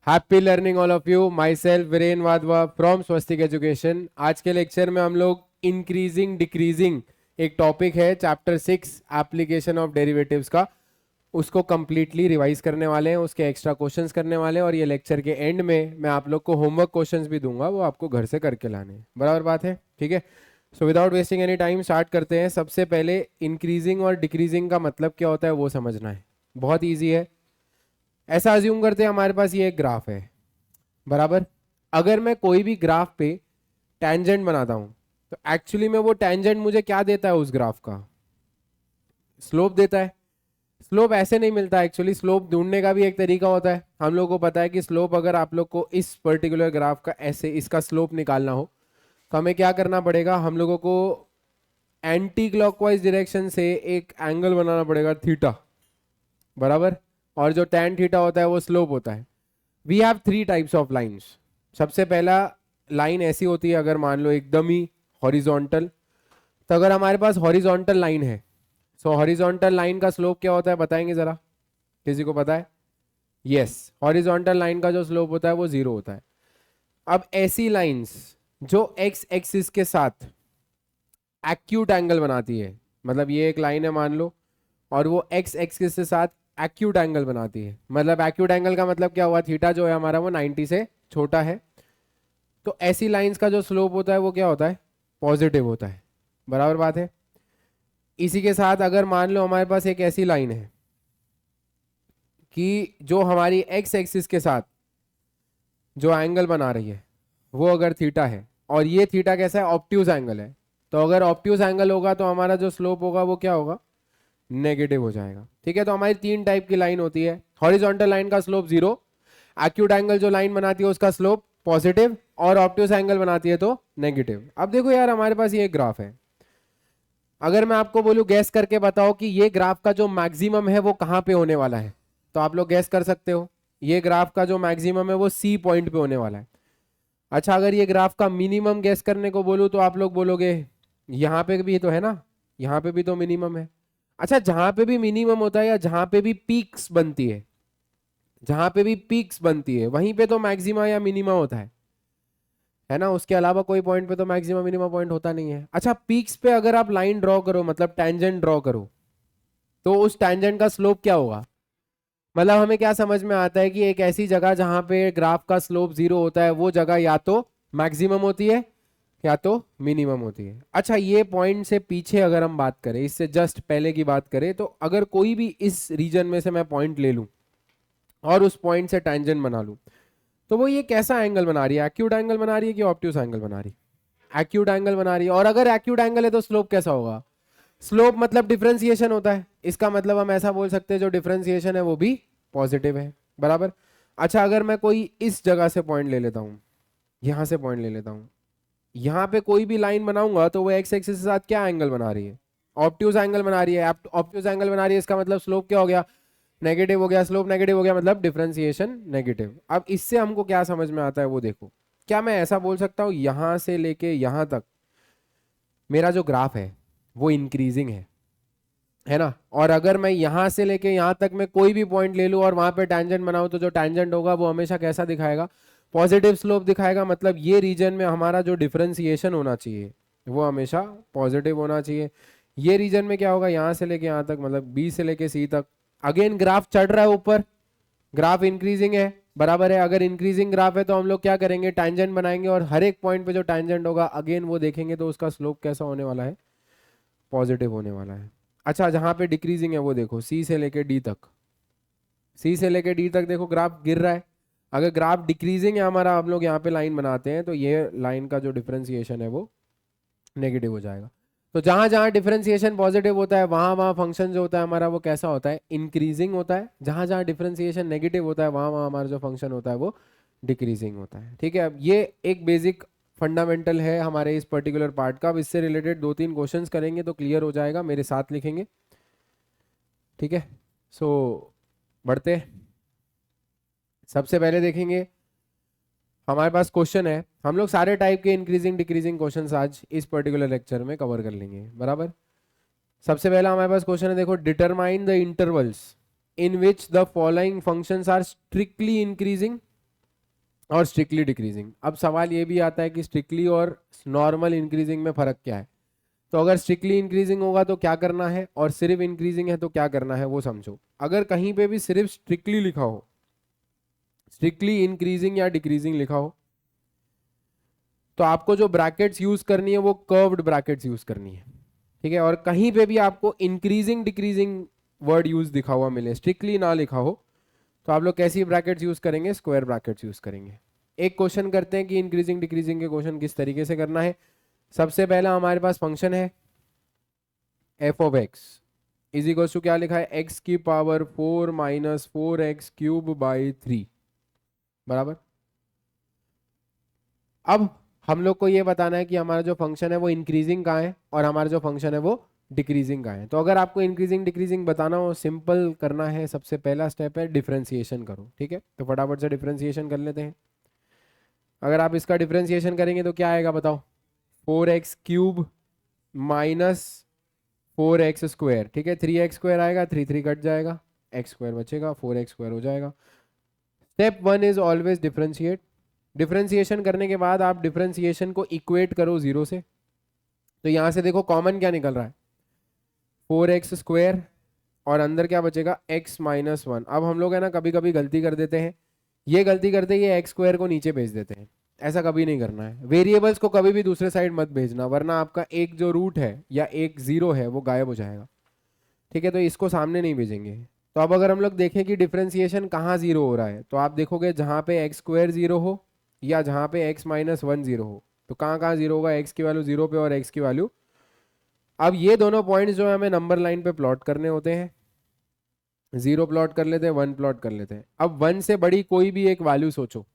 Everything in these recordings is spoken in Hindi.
Happy learning all of you. My self Viren Wadhwa from Swastik education. आज के लेक्चर में हम लोग इंक्रीजिंग डिक्रीजिंग एक टॉपिक है चैप्टर 6 एप्लीकेशन ऑफ डेरिवेटिव्स का, उसको कंप्लीटली रिवाइज करने वाले हैं, उसके एक्स्ट्रा क्वेश्चंस करने वाले हैं और ये लेक्चर के एंड में मैं आप लोग को होमवर्क क्वेश्चंस भी दूंगा, वो आपको घर से करके लाने हैं। बराबर बात है, ठीक है। So without wasting any time start करते हैं। सबसे पहले इंक्रीजिंग और डिक्रीजिंग का मतलब क्या होता है वो समझना है। बहुत ईजी है। ऐसा अज्यूम करते हैं हमारे पास ये एक ग्राफ है, बराबर। अगर मैं कोई भी ग्राफ पे टेंजेंट बनाता हूं तो एक्चुअली में वो टेंजेंट मुझे क्या देता है, उस ग्राफ का स्लोप देता है। स्लोप ऐसे नहीं मिलता, एक्चुअली स्लोप ढूंढने का भी एक तरीका होता है। हम लोग को पता है कि स्लोप अगर आप लोग को इस पर्टिकुलर ग्राफ का ऐसे इसका स्लोप निकालना हो तो हमें क्या करना पड़ेगा, हम लोगों को एंटी क्लॉकवाइज डायरेक्शन से एक एंगल बनाना पड़ेगा थीटा, बराबर। और जो tan थीटा होता है वो स्लोप होता है। We have 3 types of lines. सबसे पहला लाइन ऐसी होती है, अगर मान लो एकदम ही हॉरिजॉन्टल, तो अगर हमारे पास हॉरिजॉन्टल लाइन है, सो हॉरिजॉन्टल लाइन का स्लोप क्या होता है बताएंगे जरा, किसी को पता है? यस, हॉरिजॉन्टल लाइन का जो स्लोप होता है वो 0 होता है। अब ऐसी लाइंस जो एक्स एक्सिस के साथ एक्यूट एंगल बनाती है, मतलब ये एक लाइन है मान लो और वो एक्स एक्सिस के साथ एक्यूट एंगल बनाती है, मतलब एक्यूट एंगल का मतलब क्या हुआ, थीटा जो है हमारा वो 90 से छोटा है, तो ऐसी लाइंस का जो स्लोप होता है वो क्या होता है, पॉजिटिव होता है। बराबर बात है। इसी के साथ अगर मान लो हमारे पास एक ऐसी लाइन है कि जो हमारी एक्स एक्सिस के साथ जो एंगल बना रही है वो अगर थीटा है और ये थीटा कैसा है, ऑब्ट्यूज एंगल है, तो अगर ऑब्ट्यूज एंगल होगा तो हमारा जो स्लोप होगा वो क्या होगा, नेगेटिव हो जाएगा। ठीक है, तो हमारी 3 टाइप की लाइन होती है। हॉरिजॉन्टल लाइन का स्लोप 0, एक्यूट एंगल जो लाइन बनाती है उसका स्लोप पॉजिटिव, और ऑब्ट्यूज एंगल बनाती है तो नेगेटिव। अब देखो यार, हमारे पास ये ग्राफ है। अगर मैं आपको बोलूं गैस करके बताओ कि ये ग्राफ का जो मैक्सिमम है वो कहां पे होने वाला है, तो आप लोग गैस कर सकते हो। ये ग्राफ का जो मैक्सिमम है वो सी पॉइंट पे होने वाला है। अच्छा, अगर ये ग्राफ का मिनिमम गैस करने को बोलूं तो आप लोग बोलोगे यहां पे भी तो है ना, यहां पे भी तो मिनिमम है। अच्छा, जहां पे भी मिनिमम होता है या जहां पे भी पीक्स बनती है, जहां पे भी पीक्स बनती है वहीं पे तो मैक्सिमा या मिनिमा होता है ना। उसके अलावा कोई पॉइंट पे तो मैक्सिमा मिनिमा पॉइंट होता नहीं है। अच्छा, पीक्स पे अगर आप लाइन ड्रॉ करो, मतलब टेंजेंट ड्रॉ करो, तो उस टेंजेंट का स्लोप क्या होगा। मतलब हमें क्या समझ में आता है कि एक ऐसी जगह जहां पे ग्राफ का स्लोप 0 होता है वो जगह या तो मैक्सिमम होती है या तो मिनिमम होती है। अच्छा, ये पॉइंट से पीछे अगर हम बात करें, इससे जस्ट पहले की बात करें, तो अगर कोई भी इस रीजन में से मैं पॉइंट ले लूं और उस पॉइंट से टेंजेंट बना लूं, तो वो ये कैसा एंगल बना रही है, एक्यूट एंगल बना रही है कि ऑब्ट्यूस एंगल बना रही है? एक्यूट एंगल बना रही है। और अगर एक्यूट एंगल है तो स्लोप कैसा होगा? स्लोप मतलब डिफरेंशिएशन होता है, इसका मतलब हम ऐसा बोल सकते हैं जो डिफरेंशिएशन है वो भी पॉजिटिव है, बराबर। अच्छा, अगर मैं कोई इस जगह से पॉइंट ले लेता हूं, यहां से पॉइंट ले लेता हूं, यहां पे कोई भी लाइन बनाऊंगा तो वो एक्स एक्सिस के साथ क्या एंगल बना रही है, ऑब्ट्यूज एंगल बना रही है। ऑब्ट्यूज एंगल बना रही है, इसका मतलब स्लोप क्या हो गया, नेगेटिव हो गया। स्लोप नेगेटिव हो गया मतलब डिफरेंशिएशन नेगेटिव। अब इससे हमको क्या समझ में आता है वो देखो। क्या मैं ऐसा बोल सकता हूं यहां से लेके यहां तक मेरा जो ग्राफ है वो इंक्रीजिंग है ना, और अगर मैं यहां से लेके यहां तक मैं कोई भी पॉइंट ले लूं और वहां पे टैंजेंट बनाऊं तो जो टैंजेंट होगा वो हमेशा कैसा दिखाएगा, पॉजिटिव स्लोप दिखाएगा। मतलब ये रीजन में हमारा जो डिफरेंशिएशन होना चाहिए वो हमेशा पॉजिटिव होना चाहिए। ये रीजन में क्या होगा, यहां से लेके यहां तक, मतलब बी से लेके सी तक। अगेन ग्राफ चढ़ रहा है ऊपर, ग्राफ इंक्रीजिंग है, बराबर है। अगर इंक्रीजिंग ग्राफ है तो हम लोग क्या करेंगे, टैंजेंट बनाएंगे और हर एक पॉइंट पे जो टैंजेंट होगा अगेन वो देखेंगे तो उसका स्लोप कैसा होने वाला है, पॉजिटिव होने वाला है। अच्छा, जहां पे डिक्रीजिंग है वो देखो, सी से लेके डी तक, सी से लेके डी तक देखो ग्राफ गिर रहा है। अगर ग्राफ डिक्रीजिंग है हमारा, हम लोग यहाँ पे लाइन बनाते हैं तो ये लाइन का जो डिफरेंशिएशन है वो नेगेटिव हो जाएगा। तो जहां जहां डिफरेंशिएशन पॉजिटिव होता है वहां वहां फंक्शन जो होता है हमारा वो कैसा होता है, इंक्रीजिंग होता है। जहां जहां डिफरेंशिएशन नेगेटिव होता है वहां वहां हमारा जो फंक्शन होता है वो डिक्रीजिंग होता है। ठीक है, अब ये एक बेसिक फंडामेंटल है हमारे इस पर्टिकुलर पार्ट का। अब इससे रिलेटेड 2-3 क्वेश्चंस करेंगे तो क्लियर हो जाएगा, मेरे साथ लिखेंगे। ठीक है, सो बढ़ते हैं। सबसे पहले देखेंगे हमारे पास क्वेश्चन है, हम लोग सारे टाइप के इंक्रीजिंग डिक्रीजिंग क्वेश्चंस आज इस पर्टिकुलर लेक्चर में कवर कर लेंगे, बराबर। सबसे पहला हमारे पास क्वेश्चन है, देखो, determine the intervals in which the following functions are strictly increasing और स्ट्रिक्टली डिक्रीजिंग। अब सवाल ये भी आता है कि स्ट्रिक्टली और नॉर्मल इंक्रीजिंग में फर्क क्या है। तो अगर स्ट्रिक्टली इंक्रीजिंग होगा तो क्या करना है, और सिर्फ इंक्रीजिंग है तो क्या करना है, वो समझो। अगर कहीं पे भी सिर्फ स्ट्रिक्टली लिखा हो, स्ट्रिक्टली इंक्रीजिंग या डिक्रीजिंग लिखा हो, तो आपको जो ब्रैकेट्स यूज करनी है वो कर्व्ड ब्रैकेट्स यूज करनी है, ठीक है। और कहीं पे भी आपको इंक्रीजिंग डिक्रीजिंग वर्ड यूज दिखा हुआ मिले, स्ट्रिक्टली ना लिखा हो, तो आप लोग कैसी ब्रैकेट्स यूज करेंगे, स्क्वायर ब्रैकेट्स यूज करेंगे। एक क्वेश्चन करते हैं कि इंक्रीजिंग डिक्रीजिंग के क्वेश्चन किस तरीके से करना है। सबसे पहला हमारे पास फंक्शन है f of x is equal to क्या लिखा है, एक्स की पावर 4 माइनस 4x³ बाई 3, बराबर। अब हम लोग को ये बताना है कि हमारा जो फंक्शन है वो इंक्रीजिंग का है और हमारा जो फंक्शन है वो डिक्रीजिंग का है। तो अगर आपको इंक्रीजिंग डिक्रीजिंग बताना हो, सिंपल करना है, सबसे पहला स्टेप है डिफरेंशिएशन करो, ठीक है। तो फटाफट से डिफरेंशिएशन कर लेते हैं। अगर आप इसका डिफरेंशिएशन करेंगे तो क्या आएगा बताओ, 4x³ माइनस 4x², ठीक है। 3x² आएगा, 3 कट जाएगा, x² बचेगा, 4x² हो जाएगा। Step 1 is always differentiate. Differentiation करने के बाद आप डिफरेंशिएशन को इक्वेट करो 0 से। तो यहां से देखो कॉमन क्या निकल रहा है, 4x² और अंदर क्या बचेगा, x-1। अब हम लोग है ना कभी कभी गलती कर देते हैं, ये गलती करते हैं ये x² को नीचे भेज देते हैं। ऐसा कभी नहीं करना है, वेरिएबल्स को कभी भी दूसरे साइड मत भेजना, वरना आपका एक जो रूट है या एक 0 है वो गायब हो जाएगा, ठीक है। तो इसको सामने नहीं भेजेंगे। तो अब अगर हम लोग देखें कि डिफरेंशिएशन कहाँ 0 हो रहा है, तो आप देखोगे जहाँ पे x² 0 हो या जहाँ पे x-1 0 हो, तो कहाँ कहाँ 0 होगा, x की वैल्यू 0 पे और x की वैल्यू। अब ये दोनों पॉइंट्स जो है हमें नंबर लाइन पे प्लॉट करने होते हैं, 0 प्लॉट कर लेते हैं, 1 प्लॉट कर लेते हैं। अब 1 से बड़ी कोई भी एक वैल्यू सोचो,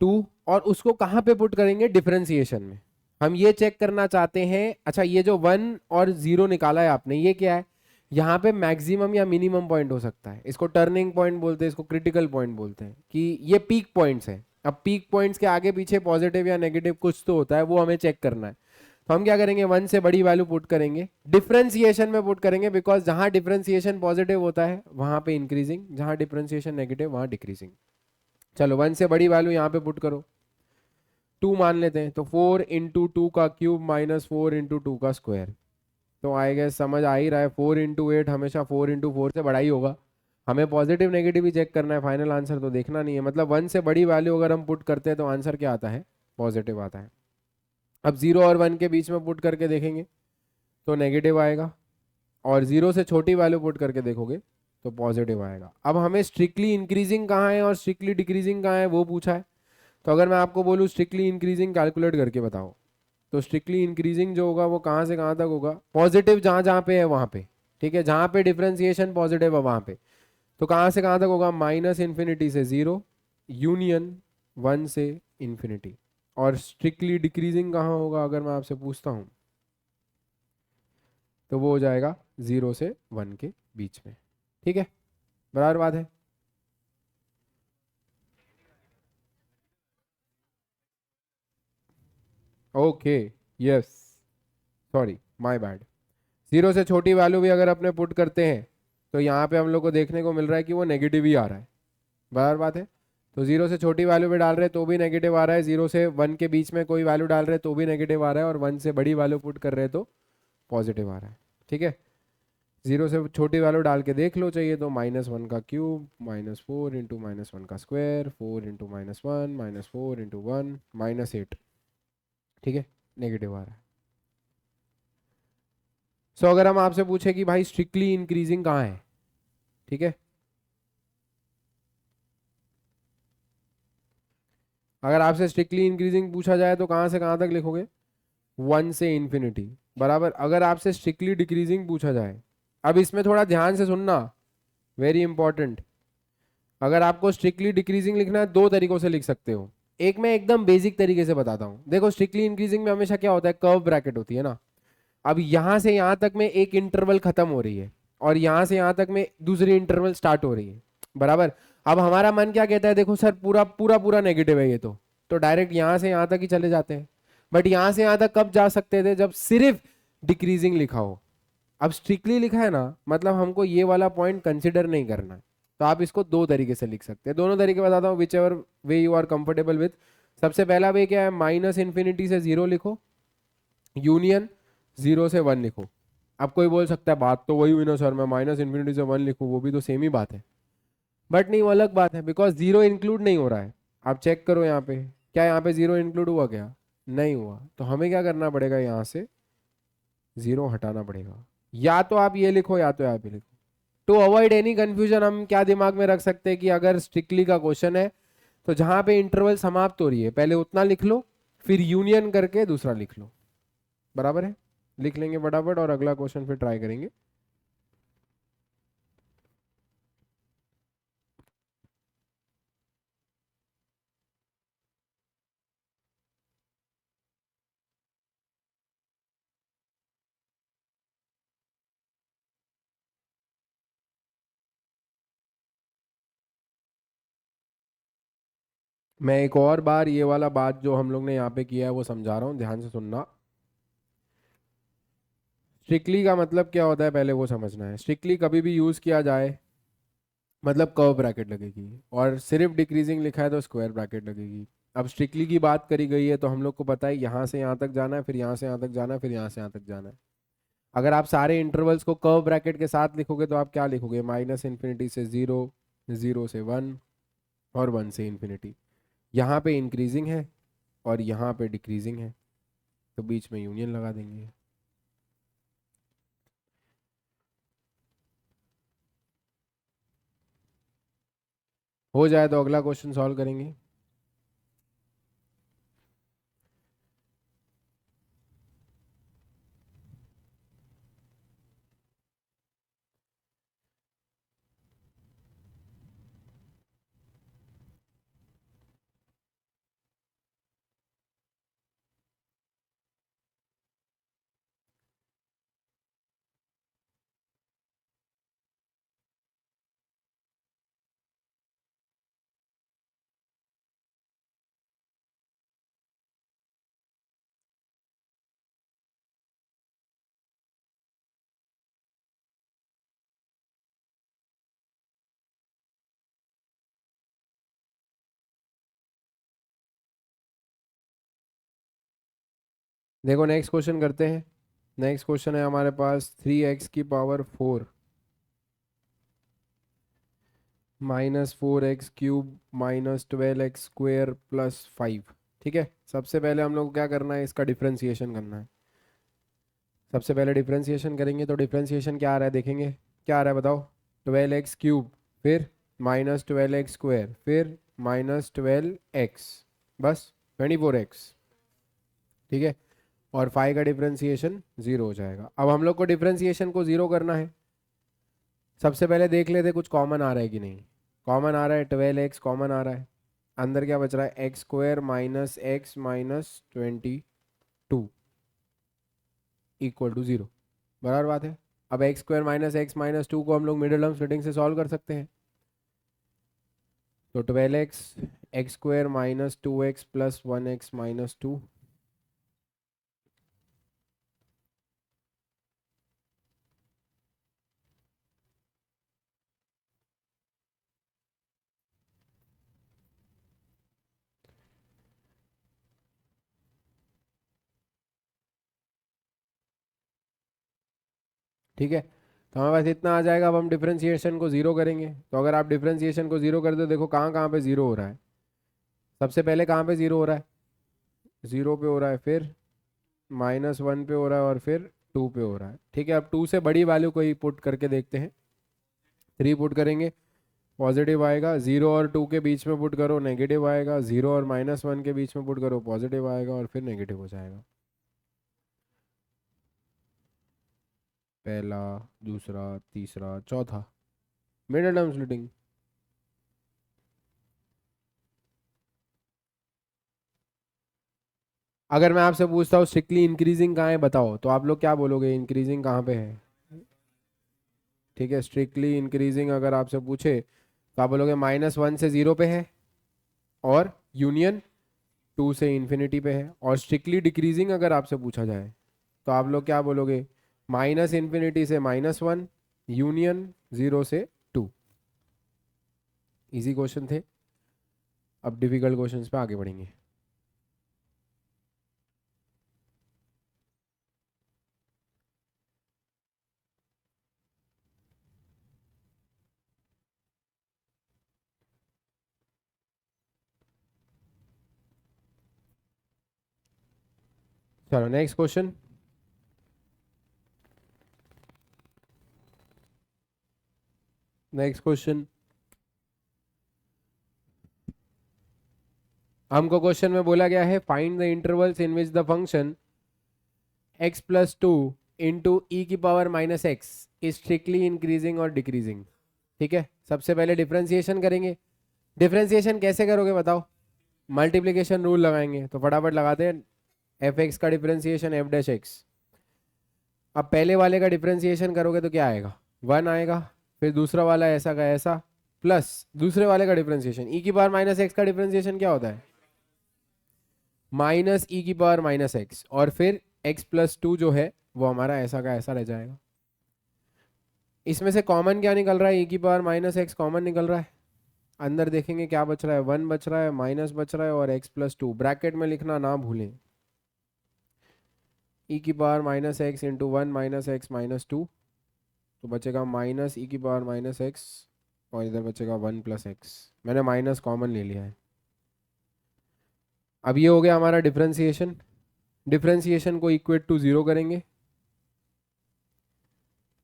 2, और उसको कहाँ पे पुट करेंगे, डिफरेंशिएशन में। हम ये चेक करना चाहते हैं, अच्छा ये जो 1 और 0 निकाला है आपने, ये क्या है, यहाँ पे मैक्सिमम या मिनिमम पॉइंट हो सकता है। इसको टर्निंग पॉइंट बोलते हैं, इसको क्रिटिकल पॉइंट बोलते हैं, कि ये पीक पॉइंट्स है। अब पीक पॉइंट्स के आगे पीछे पॉजिटिव या नेगेटिव कुछ तो होता है, वो हमें चेक करना है। तो हम क्या करेंगे, 1 से बड़ी वैल्यू पुट करेंगे, डिफरेंशिएशन में पुट करेंगे, बिकॉज जहां डिफरेंशिएशन पॉजिटिव होता है वहां पे इंक्रीजिंग, जहां डिफरेंशिएशन नेगेटिव वहां डिक्रीजिंग। चलो 1 से बड़ी वैल्यू यहाँ पे पुट करो, 2 मान लेते हैं। तो 4 × 2 का क्यूब माइनस 4 × 2 का स्क्वायर। तो आएगा, समझ आ ही रहा है, 4 × 8 हमेशा 4 × 4 से बड़ा ही होगा। हमें पॉजिटिव नेगेटिव ही चेक करना है, फाइनल आंसर तो देखना नहीं है। मतलब 1 से बड़ी वैल्यू अगर हम पुट करते हैं तो आंसर क्या आता है, पॉजिटिव आता है। अब 0 और 1 के बीच में पुट करके देखेंगे तो नेगेटिव आएगा, और 0 से छोटी वैल्यू पुट करके देखोगे तो पॉजिटिव आएगा। अब हमें स्ट्रिक्टली इंक्रीजिंग कहाँ है और स्ट्रिक्टली डिक्रीजिंग कहाँ है वो पूछा है। तो अगर मैं आपको बोलूँ स्ट्रिक्टली इंक्रीजिंग कैलकुलेट करके बताओ, तो स्ट्रिक्टली इंक्रीजिंग जो होगा वो कहाँ से कहाँ तक होगा, पॉजिटिव जहाँ जहाँ पे है वहाँ पे, ठीक है। जहाँ पे डिफरेंशिएशन पॉजिटिव है वहाँ पे, तो कहाँ से कहाँ तक होगा, -∞ से 0 यूनियन 1 से इन्फिनिटी। और स्ट्रिक्टली डिक्रीजिंग कहाँ होगा अगर मैं आपसे पूछता हूँ, तो वो हो जाएगा 0 से 1 के बीच में, ठीक है। बराबर बात है। Okay, yes, sorry my bad. 0 से छोटी वैल्यू भी अगर अपने पुट करते हैं तो यहाँ पे हम लोग को देखने को मिल रहा है कि वो नेगेटिव ही आ रहा है, बराबर बात है। तो 0 से छोटी वैल्यू भी डाल रहे हैं तो भी नेगेटिव आ रहा है, 0 से 1 के बीच में कोई वैल्यू डाल रहे हैं तो भी नेगेटिव आ रहा है, और 1 से बड़ी वैल्यू पुट कर रहे हैं तो पॉजिटिव आ रहा है, ठीक है। 0 से छोटी वैल्यू डाल के देख लो, चाहिए तो -1 का क्यूब माइनस 4 × -1 का स्क्वायर, 4 × -1 -4 × 1 -8, ठीक है, नेगेटिव आ रहा है। सो अगर हम आपसे पूछे कि भाई स्ट्रिक्टली इंक्रीजिंग कहाँ है, ठीक है, अगर आपसे स्ट्रिक्टली इंक्रीजिंग पूछा जाए तो कहाँ से कहाँ तक लिखोगे, 1 से इन्फिनिटी, बराबर। अगर आपसे स्ट्रिक्टली डिक्रीजिंग पूछा जाए, अब इसमें थोड़ा ध्यान से सुनना, वेरी इंपॉर्टेंट। अगर आपको स्ट्रिक्टली डिक्रीजिंग लिखना है, दो तरीकों से लिख सकते हो। एक मैं एकदम बेसिक तरीके से बताता हूँ। देखो स्ट्रिक्टली इंक्रीजिंग में हमेशा क्या होता है, कर्व ब्रैकेट होती है ना। अब यहां से यहां तक में एक इंटरवल खत्म हो रही है और यहां से यहां तक में दूसरी इंटरवल स्टार्ट हो रही है, बराबर। अब हमारा मन क्या कहता है, देखो सर पूरा पूरा पूरा नेगेटिव है ये, तो डायरेक्ट यहां से यहां तक ही चले जाते हैं। बट यहां से यहां तक कब जा सकते थे, जब सिर्फ डिक्रीजिंग लिखा हो। अब स्ट्रिक्टली लिखा है ना, मतलब हमको ये वाला पॉइंट कंसिडर नहीं करना है। तो आप इसको दो तरीके से लिख सकते हैं, दोनों तरीके बताता हूँ, whichever way you are comfortable with. सबसे पहला वे क्या है, माइनस इन्फिनिटी से जीरो लिखो, यूनियन जीरो से वन लिखो। अब कोई बोल सकता है बात तो वही हुई ना सर, मैं माइनस इन्फिनिटी से वन लिखूँ, वो भी तो सेम ही बात है। बट नहीं, वो अलग बात है, बिकॉज जीरो इंक्लूड नहीं हो रहा है। आप चेक करो यहाँ पे, क्या यहाँ पे जीरो इंक्लूड हुआ क्या? नहीं हुआ। तो हमें क्या करना पड़ेगा, यहाँ से जीरो हटाना पड़ेगा। या तो आप ये लिखो या तो आप ये लिखो। टू अवॉइड एनी कंफ्यूजन हम क्या दिमाग में रख सकते हैं कि अगर स्ट्रिक्टली का क्वेश्चन है तो जहां पे इंटरवल समाप्त हो रही है पहले उतना लिख लो, फिर यूनियन करके दूसरा लिख लो। बराबर है, लिख लेंगे फटाफट और अगला क्वेश्चन फिर ट्राई करेंगे। मैं एक और बार ये वाला बात जो हम लोग ने यहाँ पे किया है वो समझा रहा हूँ, ध्यान से सुनना। स्ट्रिक्टली का मतलब क्या होता है पहले वो समझना है। स्ट्रिक्टली कभी भी यूज किया जाए मतलब कर्व ब्रैकेट लगेगी, और सिर्फ डिक्रीजिंग लिखा है तो स्क्वायर ब्रैकेट लगेगी। अब स्ट्रिक्टली की बात करी गई है तो हम लोग को पता है यहाँ से यहाँ तक जाना है, फिर यहाँ से यहाँ तक जाना है, फिर यहाँ से यहाँ तक जाना है। अगर आप सारे इंटरवल्स को कर्व ब्रैकेट के साथ लिखोगे तो आप क्या लिखोगे, माइनस इन्फिनिटी से जीरो, जीरो से वन, और वन से इन्फिनिटी। यहाँ पे इंक्रीजिंग है और यहाँ पे डिक्रीजिंग है, तो बीच में यूनियन लगा देंगे। हो जाए तो अगला क्वेश्चन सॉल्व करेंगे। देखो नेक्स्ट क्वेश्चन करते हैं। नेक्स्ट क्वेश्चन है हमारे पास, 3x⁴ -4x³ -12x² + 5। ठीक है, सबसे पहले हम लोग को क्या करना है, इसका डिफ्रेंसिएशन करना है। सबसे पहले डिफ्रेंसिएशन करेंगे तो डिफ्रेंसिएशन क्या आ रहा है देखेंगे, क्या आ रहा है बताओ, 12x³, फिर -12x², फिर -12x, बस 24x। ठीक है, और 5 का डिफ्रेंसिएशन 0 हो जाएगा। अब हम लोग को डिफ्रेंसिएशन को 0 करना है। सबसे पहले देख लेते कुछ कॉमन आ रहा है कि नहीं। कॉमन आ रहा है, 12x कॉमन आ रहा है, अंदर क्या बच रहा है, x² - x - 22 = 0। बराबर बात है। अब x² - x - 2 को हम लोग मिडिल टर्म स्प्लिटिंग से सॉल्व कर सकते हैं। तो 12x x² - 2x + 1x - 2। ठीक है, तो हमारे पास इतना आ जाएगा। अब हम डिफरेंशिएशन को 0 करेंगे, तो अगर आप डिफरेंशिएशन को 0 कर दो, देखो कहाँ कहाँ पे 0 हो रहा है। सबसे पहले कहाँ पे 0 हो रहा है, 0 पे हो रहा है, फिर -1 पे हो रहा है, और फिर 2 पे हो रहा है। ठीक है, अब 2 से बड़ी वैल्यू को ही पुट करके देखते हैं। 3 पुट करेंगे, पॉजिटिव आएगा। 0 और 2 के बीच में पुट करो, नेगेटिव आएगा। 0 और -1 के बीच में पुट करो, पॉजिटिव आएगा, और फिर नेगेटिव हो जाएगा। पहला, दूसरा, तीसरा, चौथा, मिडिल टर्म स्प्लिटिंग। अगर मैं आपसे पूछता हूँ स्ट्रिक्टली इंक्रीजिंग कहाँ है बताओ, तो आप लोग क्या बोलोगे, इंक्रीजिंग कहाँ पे है। ठीक है, स्ट्रिक्टली इंक्रीजिंग अगर आपसे पूछे तो आप बोलोगे -1 से 0 पे है, और यूनियन 2 से इन्फिनिटी पे है। और स्ट्रिक्टली डिक्रीजिंग अगर आपसे पूछा जाए तो आप लोग क्या बोलोगे, -∞ से -1, यूनियन 0 से 2। इजी क्वेश्चन थे, अब डिफिकल्ट क्वेश्चंस पे आगे बढ़ेंगे। चलो नेक्स्ट क्वेश्चन। नेक्स्ट क्वेश्चन, हमको क्वेश्चन में बोला गया है find the intervals in which the function x plus two into e की power minus x is strictly increasing और डिक्रीजिंग। ठीक है, सबसे पहले डिफरेंशिएशन करेंगे। डिफरेंशिएशन कैसे करोगे बताओ? मल्टीप्लिकेशन रूल लगाएंगे, तो फटाफट लगाते हैं। एफ एक्स का डिफरेंशिएशन एफ डैश एक्स। अब पहले वाले का डिफरेंशिएशन करोगे तो क्या आएगा? 1 आएगा। फिर दूसरा वाला ऐसा का ऐसा, प्लस दूसरे वाले का डिफरेंशिएशन ई की पावर माइनस एक्स का डिफरेंशिएशन क्या होता है? माइनस ई की पावर माइनस एक्स, और फिर एक्स प्लस टू जो है वो हमारा ऐसा का ऐसा रह जाएगा। इसमें से कॉमन क्या निकल रहा है? ई की पावर माइनस एक्स कॉमन निकल रहा है। अंदर देखेंगे क्या बच रहा है, 1 बच रहा है, माइनस बच रहा है, और एक्स प्लस टू। ब्रैकेट में लिखना ना भूलें। ई की power minus x into 1 minus x minus two, तो बचेगा माइनस ई की पावर माइनस एक्स, और इधर बचेगा 1 प्लस एक्स। मैंने माइनस कॉमन ले लिया है। अब ये हो गया हमारा डिफरेंशिएशन। डिफरेंशिएशन को इक्वेट टू 0 करेंगे,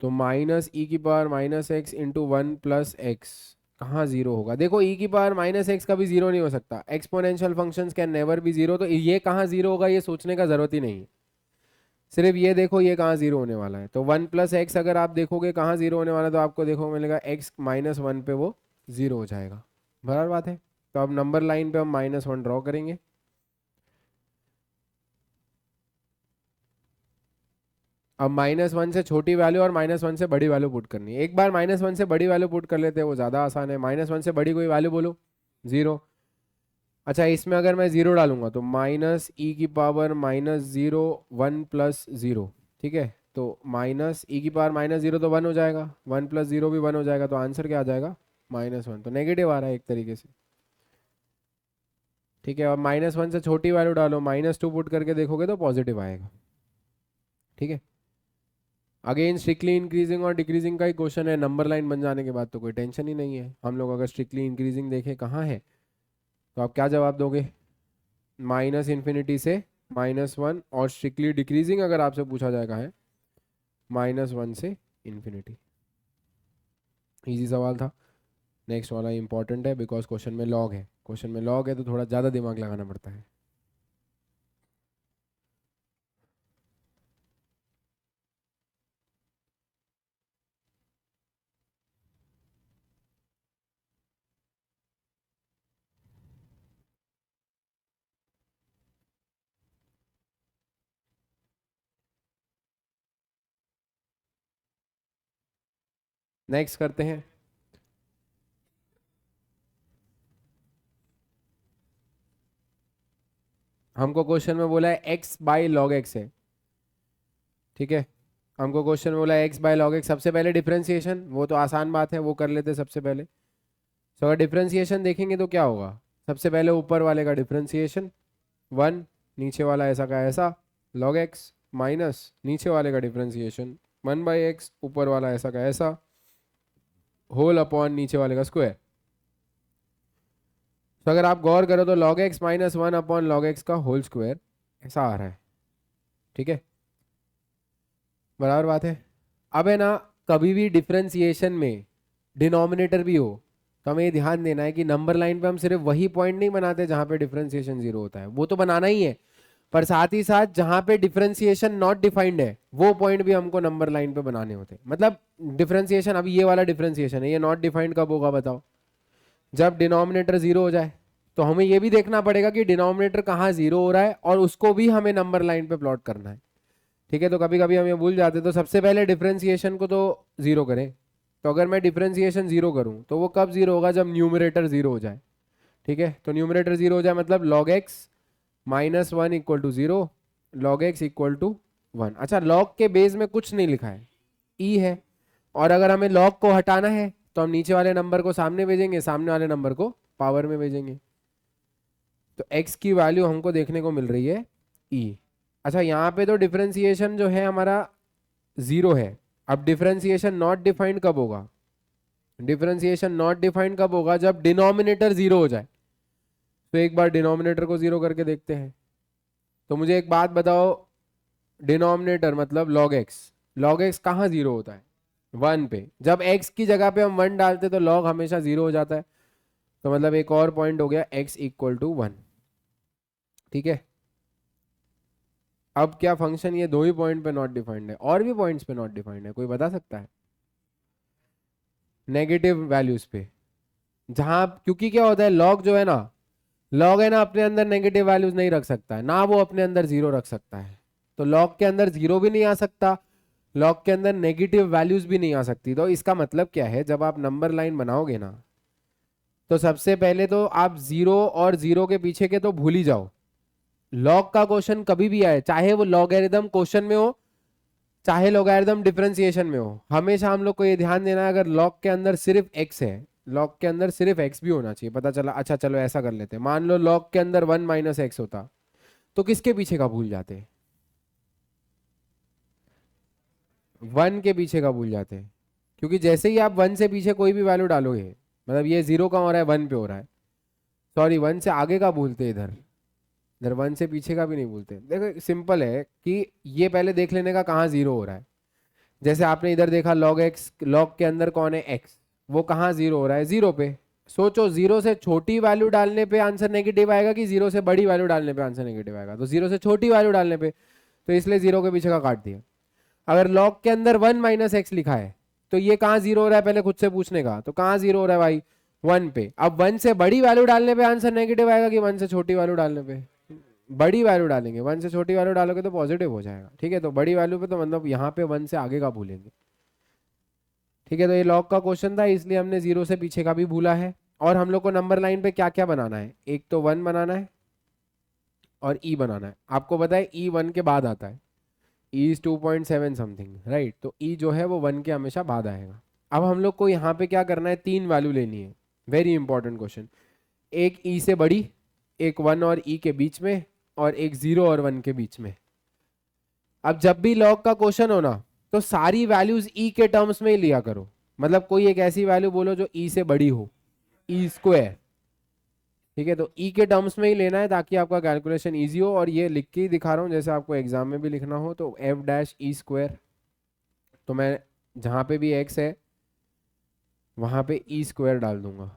तो माइनस ई की power minus x into 1 plus x. कहाँ 0 होगा? देखो ई की पावर माइनस एक्स कभी 0 नहीं हो सकता। Exponential functions can never be 0, तो ये कहाँ 0 होगा ये सोचने का जरूरत ही नहीं है। सिर्फ ये देखो ये कहाँ 0 होने वाला है। तो 1 प्लस एक्स अगर आप देखोगे कहाँ 0 होने वाला है, तो आपको देखो मिलेगा एक्स माइनस 1 पे वो 0 हो जाएगा। बराबर बात है। तो अब नंबर लाइन पे हम -1 ड्रॉ करेंगे। अब -1 से छोटी वैल्यू और -1 से बड़ी वैल्यू पुट करनी है। एक बार -1 से बड़ी वैल्यू पुट कर लेते हैं, वो ज़्यादा आसान है। -1 से बड़ी कोई वैल्यू बोलो, 0। अच्छा, इसमें अगर मैं 0 डालूंगा तो माइनस ई की पावर -0 1 प्लस 0। ठीक है, तो माइनस ई की पावर -0 तो 1 हो जाएगा, 1 प्लस 0 भी 1 हो जाएगा, तो आंसर क्या आ जाएगा? -1। तो नेगेटिव आ रहा है एक तरीके से। ठीक है, अब -1 से छोटी वैल्यू डालो, -2 पुट करके देखोगे तो पॉजिटिव आएगा। ठीक है, अगेन स्ट्रिक्टली इंक्रीजिंग और डिक्रीजिंग का ही क्वेश्चन है। नंबर लाइन बन जाने के बाद तो कोई टेंशन ही नहीं है। हम लोग अगर स्ट्रिक्टली इंक्रीजिंग देखें कहाँ है, तो आप क्या जवाब दोगे? माइनस इन्फिनिटी से -1, और स्ट्रिक्टली डिक्रीजिंग अगर आपसे पूछा जाएगा है -1 से इन्फिनिटी। इजी सवाल था। नेक्स्ट वाला इंपॉर्टेंट है, बिकॉज क्वेश्चन में लॉग है। क्वेश्चन में लॉग है तो थोड़ा ज़्यादा दिमाग लगाना पड़ता है। नेक्स्ट करते हैं। हमको क्वेश्चन में बोला है x बाई लॉग एक्स है। ठीक है, हमको क्वेश्चन में बोला है x बाई लॉग एक्स। सबसे पहले डिफरेंशिएशन, वो तो आसान बात है, वो कर लेते सबसे पहले। तो अगर डिफरेंशिएशन देखेंगे तो क्या होगा? सबसे पहले ऊपर वाले का डिफरेंशिएशन 1, नीचे वाला ऐसा का ऐसा लॉग एक्स, माइनस नीचे वाले का डिफरेंशिएशन 1 बाई एक्स, ऊपर वाला ऐसा का ऐसा होल अपॉन नीचे वाले का स्क्वायर। तो अगर आप गौर करो तो log x -1 upon log x का होल स्क्वायर ऐसा आ रहा है। ठीक है, बराबर बात है। अब है ना, कभी भी डिफरेंशिएशन में डिनोमिनेटर भी हो तो हमें ये ध्यान देना है कि नंबर लाइन पे हम सिर्फ वही पॉइंट नहीं बनाते जहां पे डिफरेंशिएशन 0 होता है, वो तो बनाना ही है, पर साथ ही साथ जहां पे डिफरेंशिएशन नॉट डिफाइंड है वो पॉइंट भी हमको नंबर लाइन पे बनाने होते हैं। मतलब डिफरेंशिएशन, अभी ये वाला डिफरेंशिएशन है, ये नॉट डिफाइंड कब होगा बताओ? जब डिनोमिनेटर 0 हो जाए। तो हमें ये भी देखना पड़ेगा कि डिनोमिनेटर कहाँ 0 हो रहा है, और उसको भी हमें नंबर लाइन पे प्लॉट करना है। ठीक है, तो कभी कभी हम ये भूल जाते हैं। तो सबसे पहले डिफरेंशिएशन को तो 0 करें। तो अगर मैं डिफरेंशिएशन 0 करूं तो वो कब 0 होगा? जब न्यूमरेटर 0 हो जाए। ठीक है, तो न्यूमरेटर 0 हो जाए मतलब log x -1 equal to 0, log x equal to 1। अच्छा, log के बेस में कुछ नहीं लिखा है, e है, और अगर हमें log को हटाना है तो हम नीचे वाले नंबर को सामने भेजेंगे, सामने वाले नंबर को पावर में भेजेंगे। तो x की वैल्यू हमको देखने को मिल रही है e। अच्छा यहाँ पे तो डिफरेंशिएशन जो है हमारा 0 है। अब डिफरेंशिएशन नॉट डिफाइंड कब होगा? डिफरेंशिएशन नॉट डिफाइंड कब होगा? जब डिनोमिनेटर 0 हो जाए। तो एक बार डिनोमिनेटर को 0 करके देखते हैं। तो मुझे एक बात बताओ, डिनोमिनेटर मतलब log x कहाँ 0 होता है? 1 पे। जब x की जगह पे हम 1 डालते तो log हमेशा 0 हो जाता है। तो मतलब एक और पॉइंट हो गया x इक्वल टू 1। ठीक है, अब क्या फंक्शन ये 2 ही पॉइंट पे नॉट डिफाइंड है, और भी पॉइंट्स पे नॉट डिफाइंड है? कोई बता सकता है? नेगेटिव वैल्यूज पे, जहां, क्योंकि क्या होता है लॉग है ना अपने अंदर नेगेटिव वैल्यूज नहीं रख सकता है ना, वो अपने अंदर 0 रख सकता है। तो लॉग के अंदर 0 भी नहीं आ सकता, लॉग के अंदर नेगेटिव वैल्यूज भी नहीं आ सकती। तो इसका मतलब क्या है, जब आप नंबर लाइन बनाओगे ना, तो सबसे पहले तो आप 0 और 0 के पीछे के तो भूल ही जाओ। लॉग का क्वेश्चन कभी भी आए, चाहे वो लॉगरिदम क्वेश्चन में हो, चाहे लॉगरिदम डिफरेंशिएशन में हो, हमेशा हम लोग को ये ध्यान देना है, अगर लॉग के अंदर सिर्फ x है, लॉग के अंदर सिर्फ x भी होना चाहिए। पता चला, अच्छा चलो ऐसा कर लेते हैं, मान लो लॉग के अंदर 1 माइनस एक्स होता, तो किसके पीछे का भूल जाते? 1 के पीछे का भूल जाते हैं। क्योंकि जैसे ही आप 1 से पीछे कोई भी वैल्यू डालोगे, मतलब ये 0 का हो रहा है 1 पे हो रहा है, सॉरी 1 से आगे का भूलते, इधर इधर 1 से पीछे का भी नहीं भूलते। देखो सिंपल है कि ये पहले देख लेने का कहाँ 0 हो रहा है। जैसे आपने इधर देखा log x, log के अंदर कौन है x, वो कहाँ 0 हो रहा है? 0 पे। सोचो 0 से छोटी वैल्यू डालने पे आंसर नेगेटिव आएगा कि 0 से बड़ी वैल्यू डालने पे आंसर नेगेटिव आएगा? तो 0 से छोटी वैल्यू डालने पे, तो इसलिए 0 के पीछे का काट दिया। अगर log के अंदर 1 माइनस एक्स लिखा है, तो ये कहाँ 0 हो रहा है पहले खुद से पूछने का, तो कहाँ 0 हो रहा है भाई? 1 पे। अब 1 से बड़ी वैल्यू डालने पे आंसर नेगेटिव आएगा कि 1 से छोटी वैल्यू डालने पे? बड़ी वैल्यू डालेंगे। 1 से छोटी वैल्यू डालोगे तो पॉजिटिव हो जाएगा। ठीक है, तो बड़ी वैल्यू पे तो मतलब यहाँ पे 1 से आगे का भूलेंगे। ठीक है, तो ये लॉग का क्वेश्चन था, इसलिए हमने 0 से पीछे का भी भूला है। और हम लोग को नंबर लाइन पे क्या क्या बनाना है? एक तो 1 बनाना है और ई बनाना है। आपको पता है ई 1 के बाद आता है, ई इज 2.7 समथिंग, राइट? तो ई जो है वो 1 के हमेशा बाद आएगा। अब हम लोग को यहाँ पे क्या करना है, 3 वैल्यू लेनी है। Very important question. एक ई से बड़ी, एक 1 और ई के बीच में, और एक 0 और 1 के बीच में। अब जब भी लॉग का क्वेश्चन हो ना, तो सारी वैल्यूज ई के टर्म्स में ही लिया करो। मतलब कोई एक ऐसी वैल्यू बोलो जो ई से बड़ी हो, ई स्क्वायर। ठीक है, तो ई के टर्म्स में ही लेना है ताकि आपका कैलकुलेशन इजी हो। और ये लिख के ही दिखा रहा हूँ, जैसे आपको एग्जाम में भी लिखना हो तो एफ डैश ई स्क्वायर। तो मैं जहाँ पे भी एक्स है वहाँ पे ई स्क्वायर डाल दूंगा।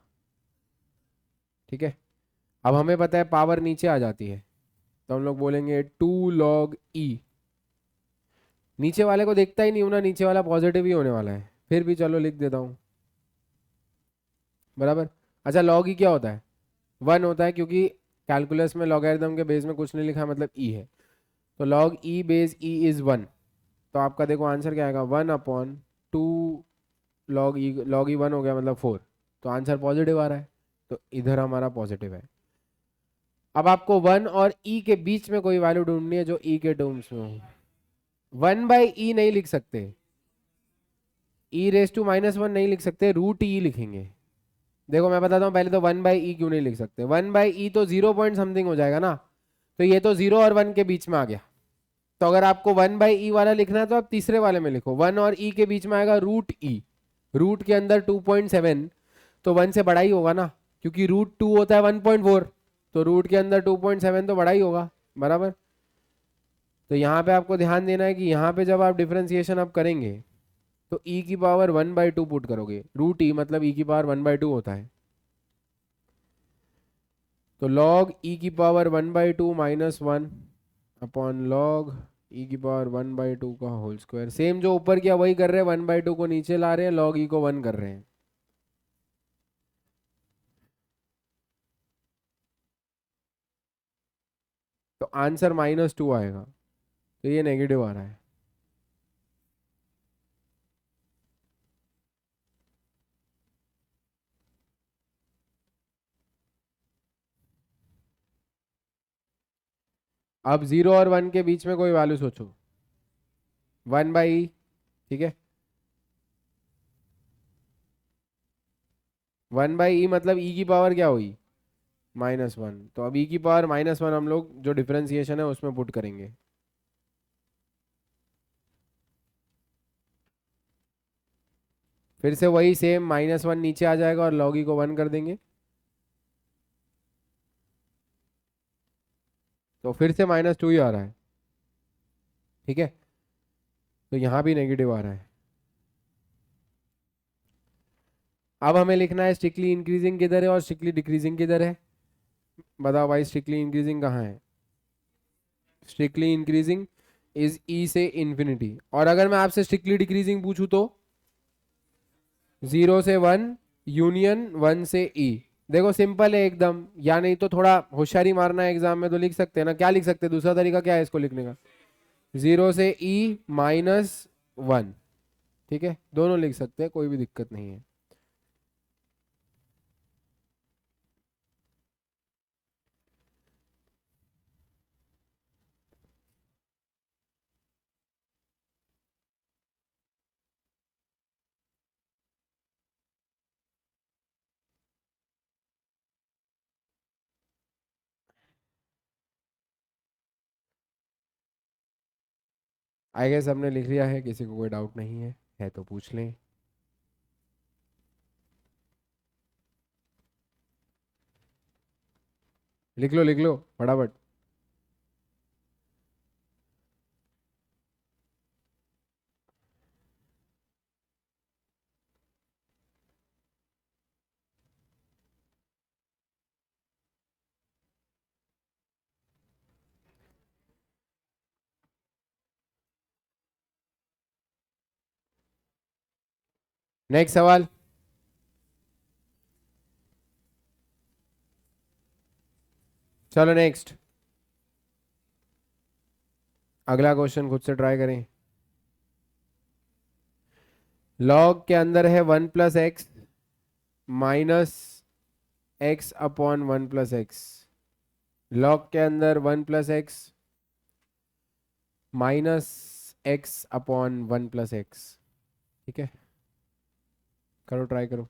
ठीक है, अब हमें पता है पावर नीचे आ जाती है, तो हम लोग बोलेंगे 2 log e। नीचे वाले को देखता ही नहीं हूं ना, नीचे वाला पॉजिटिव ही होने वाला है, फिर भी चलो लिख देता हूँ, बराबर। अच्छा log e क्या होता है? 1 होता है, क्योंकि कैलकुलस में लॉगरिथम के बेस में कुछ नहीं लिखा, मतलब e है। तो log e base e is 1। तो आपका देखो आंसर क्या आएगा, 1/2 log e 1 हो गया, मतलब 4। तो आंसर पॉजिटिव आ रहा है, तो इधर हमारा पॉजिटिव है। अब आपको 1 और e के बीच में कोई वैल्यू ढूंढनी है जो e के टर्म्स में हो। 1/e नहीं लिख सकते, e⁻⁻1 नहीं लिख सकते, √e लिखेंगे। देखो मैं बताता हूँ, पहले तो 1/e क्यों नहीं लिख सकते। 1/e तो 0 पॉइंट समथिंग हो जाएगा ना, तो ये तो 0 और 1 के बीच में आ गया। तो अगर आपको 1/e वाला लिखना है तो आप तीसरे वाले में लिखो, 1 और e के बीच में आएगा √e। रूट के अंदर 2.7, तो 1 से बड़ा ही होगा ना, क्योंकि √2 होता है 1.4, तो रूट के अंदर 2.7 तो बड़ा ही होगा, बराबर। तो यहाँ पे आपको ध्यान देना है कि यहाँ पे जब आप डिफरेंशिएशन आप करेंगे तो e की पावर 1/2 पुट करोगे। √e मतलब e की पावर 1/2 होता है। तो log e की पावर 1/2 -1 अपॉन log e की पावर 1/2 का होल स्क्वायर। सेम जो ऊपर किया वही कर रहे हैं, 1/2 को नीचे ला रहे हैं, log e को 1 कर रहे हैं। तो आंसर -2 आएगा, तो ये नेगेटिव आ रहा है। अब 0 और 1 के बीच में कोई वैल्यू सोचो, 1/e। ठीक है, 1/e मतलब e की पावर क्या हुई, -1। तो अब e की पावर -1 हम लोग जो डिफरेंशिएशन है उसमें पुट करेंगे। फिर से वही सेम -1 नीचे आ जाएगा और log e को 1 कर देंगे, तो फिर से -2 ही आ रहा है। ठीक है, तो यहाँ भी नेगेटिव आ रहा है। अब हमें लिखना है स्ट्रिक्टली इंक्रीजिंग किधर है और स्ट्रिक्टली डिक्रीजिंग किधर है। बताओ भाई, स्ट्रिक्टली इंक्रीजिंग कहाँ है। स्ट्रिक्टली इंक्रीजिंग इज ई से इन्फिनिटी, और अगर मैं आपसे स्ट्रिक्टली डिक्रीजिंग पूछूं तो 0 से 1 यूनियन 1 से ई। देखो सिंपल है एकदम, या नहीं तो थोड़ा होशियारी मारना है एग्जाम में तो लिख सकते हैं ना। क्या लिख सकते हैं, दूसरा तरीका क्या है इसको लिखने का, 0 से ई -1। ठीक है, दोनों लिख सकते हैं, कोई भी दिक्कत नहीं है। आई गेस हमने लिख लिया है, किसी को कोई डाउट नहीं है तो पूछ लें। लिख लो फटाफट। नेक्स्ट सवाल। चलो नेक्स्ट, अगला क्वेश्चन खुद से ट्राई करें। लॉग के अंदर है 1 + x -x/1 + x। लॉग के अंदर 1 + x -x/1 + x। ठीक है, करो ट्राई करो।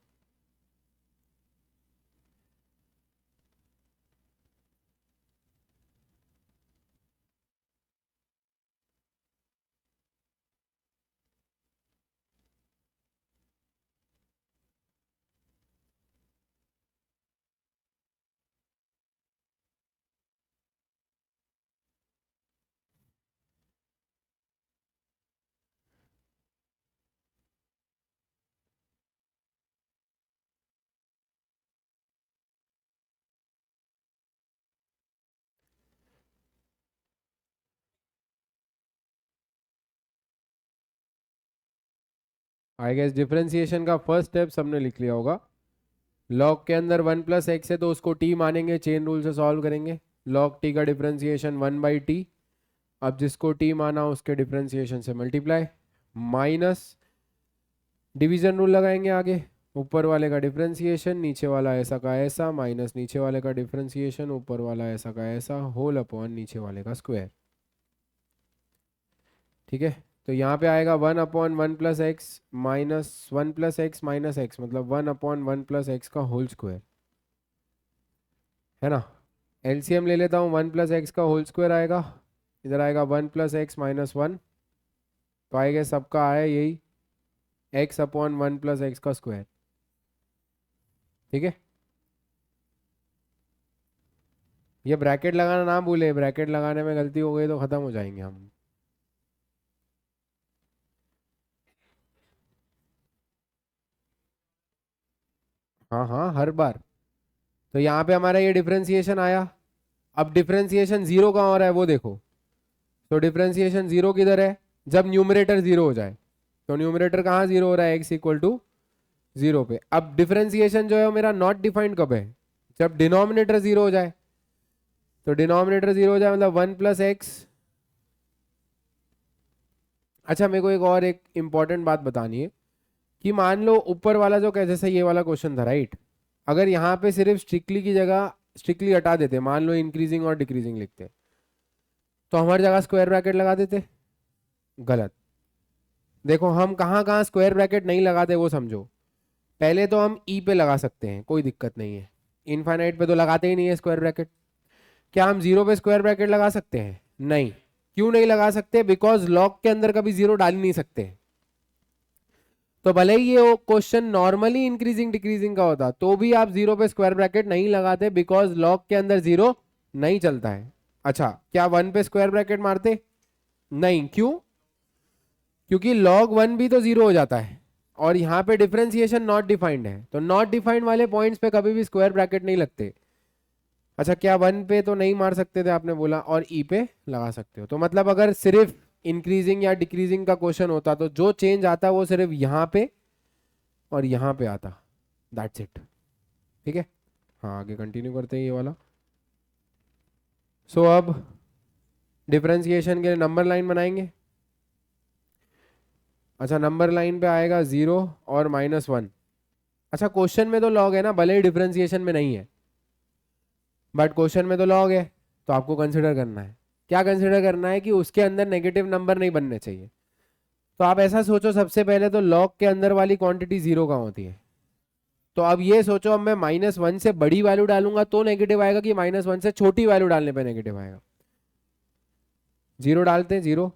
आई गेस डिफरेंशिएशन का फर्स्ट स्टेप सबने लिख लिया होगा। लॉग के अंदर 1 + x है तो उसको t मानेंगे, चेन रूल से सॉल्व करेंगे। लॉग t का डिफरेंशिएशन 1/t। अब जिसको t माना उसके डिफरेंशिएशन से मल्टीप्लाई, माइनस डिवीजन रूल लगाएंगे आगे। ऊपर वाले का डिफरेंशिएशन, नीचे वाला ऐसा का ऐसा, माइनस नीचे वाले का डिफरेंशिएशन, ऊपर वाला ऐसा का ऐसा, होल अपॉन नीचे वाले का स्क्वायर। ठीक है, तो यहाँ पे आएगा 1/1 + x -1 + x - x, मतलब 1/1 + x का होल स्क्वायर, है ना। एलसीएम ले लेता हूँ, 1 + x का होल स्क्वायर आएगा, इधर आएगा 1 + x - 1। तो आएगा सबका आया यही, x/1 + x का स्क्वायर। ठीक है, ये ब्रैकेट लगाना ना भूले, ब्रैकेट लगाने में गलती हो गई तो खत्म हो जाएंगे हम। हाँ हाँ, हर बार। तो यहाँ पे हमारा ये डिफरेंशिएशन आया। अब डिफरेंशिएशन जीरो कहाँ हो रहा है वो देखो। तो डिफरेंशिएशन जीरो किधर है, जब न्यूमरेटर जीरो हो जाए। तो न्यूमरेटर कहाँ जीरो हो रहा है, x = 0 पे। अब डिफरेंशिएशन जो है वो मेरा नॉट डिफाइंड कब है, जब डिनोमिनेटर जीरो हो जाए। तो डिनोमिनेटर जीरो हो जाए मतलब 1 + x। अच्छा, मेरे को एक इंपॉर्टेंट बात बतानी है कि मान लो ऊपर वाला जो कैसे, जैसे ये वाला क्वेश्चन था राइट, अगर यहाँ पे सिर्फ स्ट्रिक्टली की जगह स्ट्रिक्टली हटा देते, मान लो इंक्रीजिंग और डिक्रीजिंग लिखते, तो हमारी जगह स्क्वायर ब्रैकेट लगा देते। गलत। देखो हम कहाँ कहाँ स्क्वायर ब्रैकेट नहीं लगाते वो समझो। पहले तो हम ई पे लगा सकते हैं, कोई दिक्कत नहीं है। इनफाइनाइट पे तो लगाते ही नहीं है स्क्वायर ब्रैकेट। क्या हम जीरो पे स्क्वायर ब्रैकेट लगा सकते हैं? नहीं। क्यों नहीं लगा सकते? बिकॉज लॉग के अंदर कभी जीरो डाल ही नहीं सकते। तो भले ही ये क्वेश्चन नॉर्मली इंक्रीजिंग डिक्रीजिंग का होता तो भी आप जीरो पे स्क्वायर ब्रैकेट नहीं लगाते, बिकॉज लॉग के अंदर जीरो नहीं चलता है। अच्छा, क्या वन पे स्क्वायर ब्रैकेट मारते? नहीं। क्यों? क्योंकि log वन भी तो जीरो हो जाता है और यहाँ पे डिफरेंशिएशन नॉट डिफाइंड है, तो नॉट डिफाइंड वाले पॉइंट्स पे कभी भी स्क्वायर ब्रैकेट नहीं लगते। अच्छा, क्या वन पे तो नहीं मार सकते थे आपने बोला, और ई पे लगा सकते हो। तो मतलब अगर सिर्फ इंक्रीजिंग या डिक्रीजिंग का क्वेश्चन होता तो जो चेंज आता वो सिर्फ यहाँ पे और यहाँ पे आता, दैट्स इट। ठीक है, हाँ आगे कंटिन्यू करते हैं ये वाला। सो अब डिफरेंशिएशन के लिए नंबर लाइन बनाएंगे। अच्छा, नंबर लाइन पे आएगा जीरो और -1। अच्छा, क्वेश्चन में तो लॉग है ना, भले ही डिफरेंशिएशन में नहीं है, बट क्वेश्चन में तो लॉग है, तो आपको कंसिडर करना है। क्या कंसिडर करना है? कि उसके अंदर नेगेटिव नंबर नहीं बनने चाहिए। तो आप ऐसा सोचो, सबसे पहले तो लॉग के अंदर वाली क्वांटिटी जीरो कहाँ होती है? तो अब ये सोचो, अब मैं -1 से बड़ी वैल्यू डालूंगा तो नेगेटिव आएगा, कि -1 से छोटी वैल्यू डालने पे नेगेटिव आएगा? जीरो डालते हैं, जीरो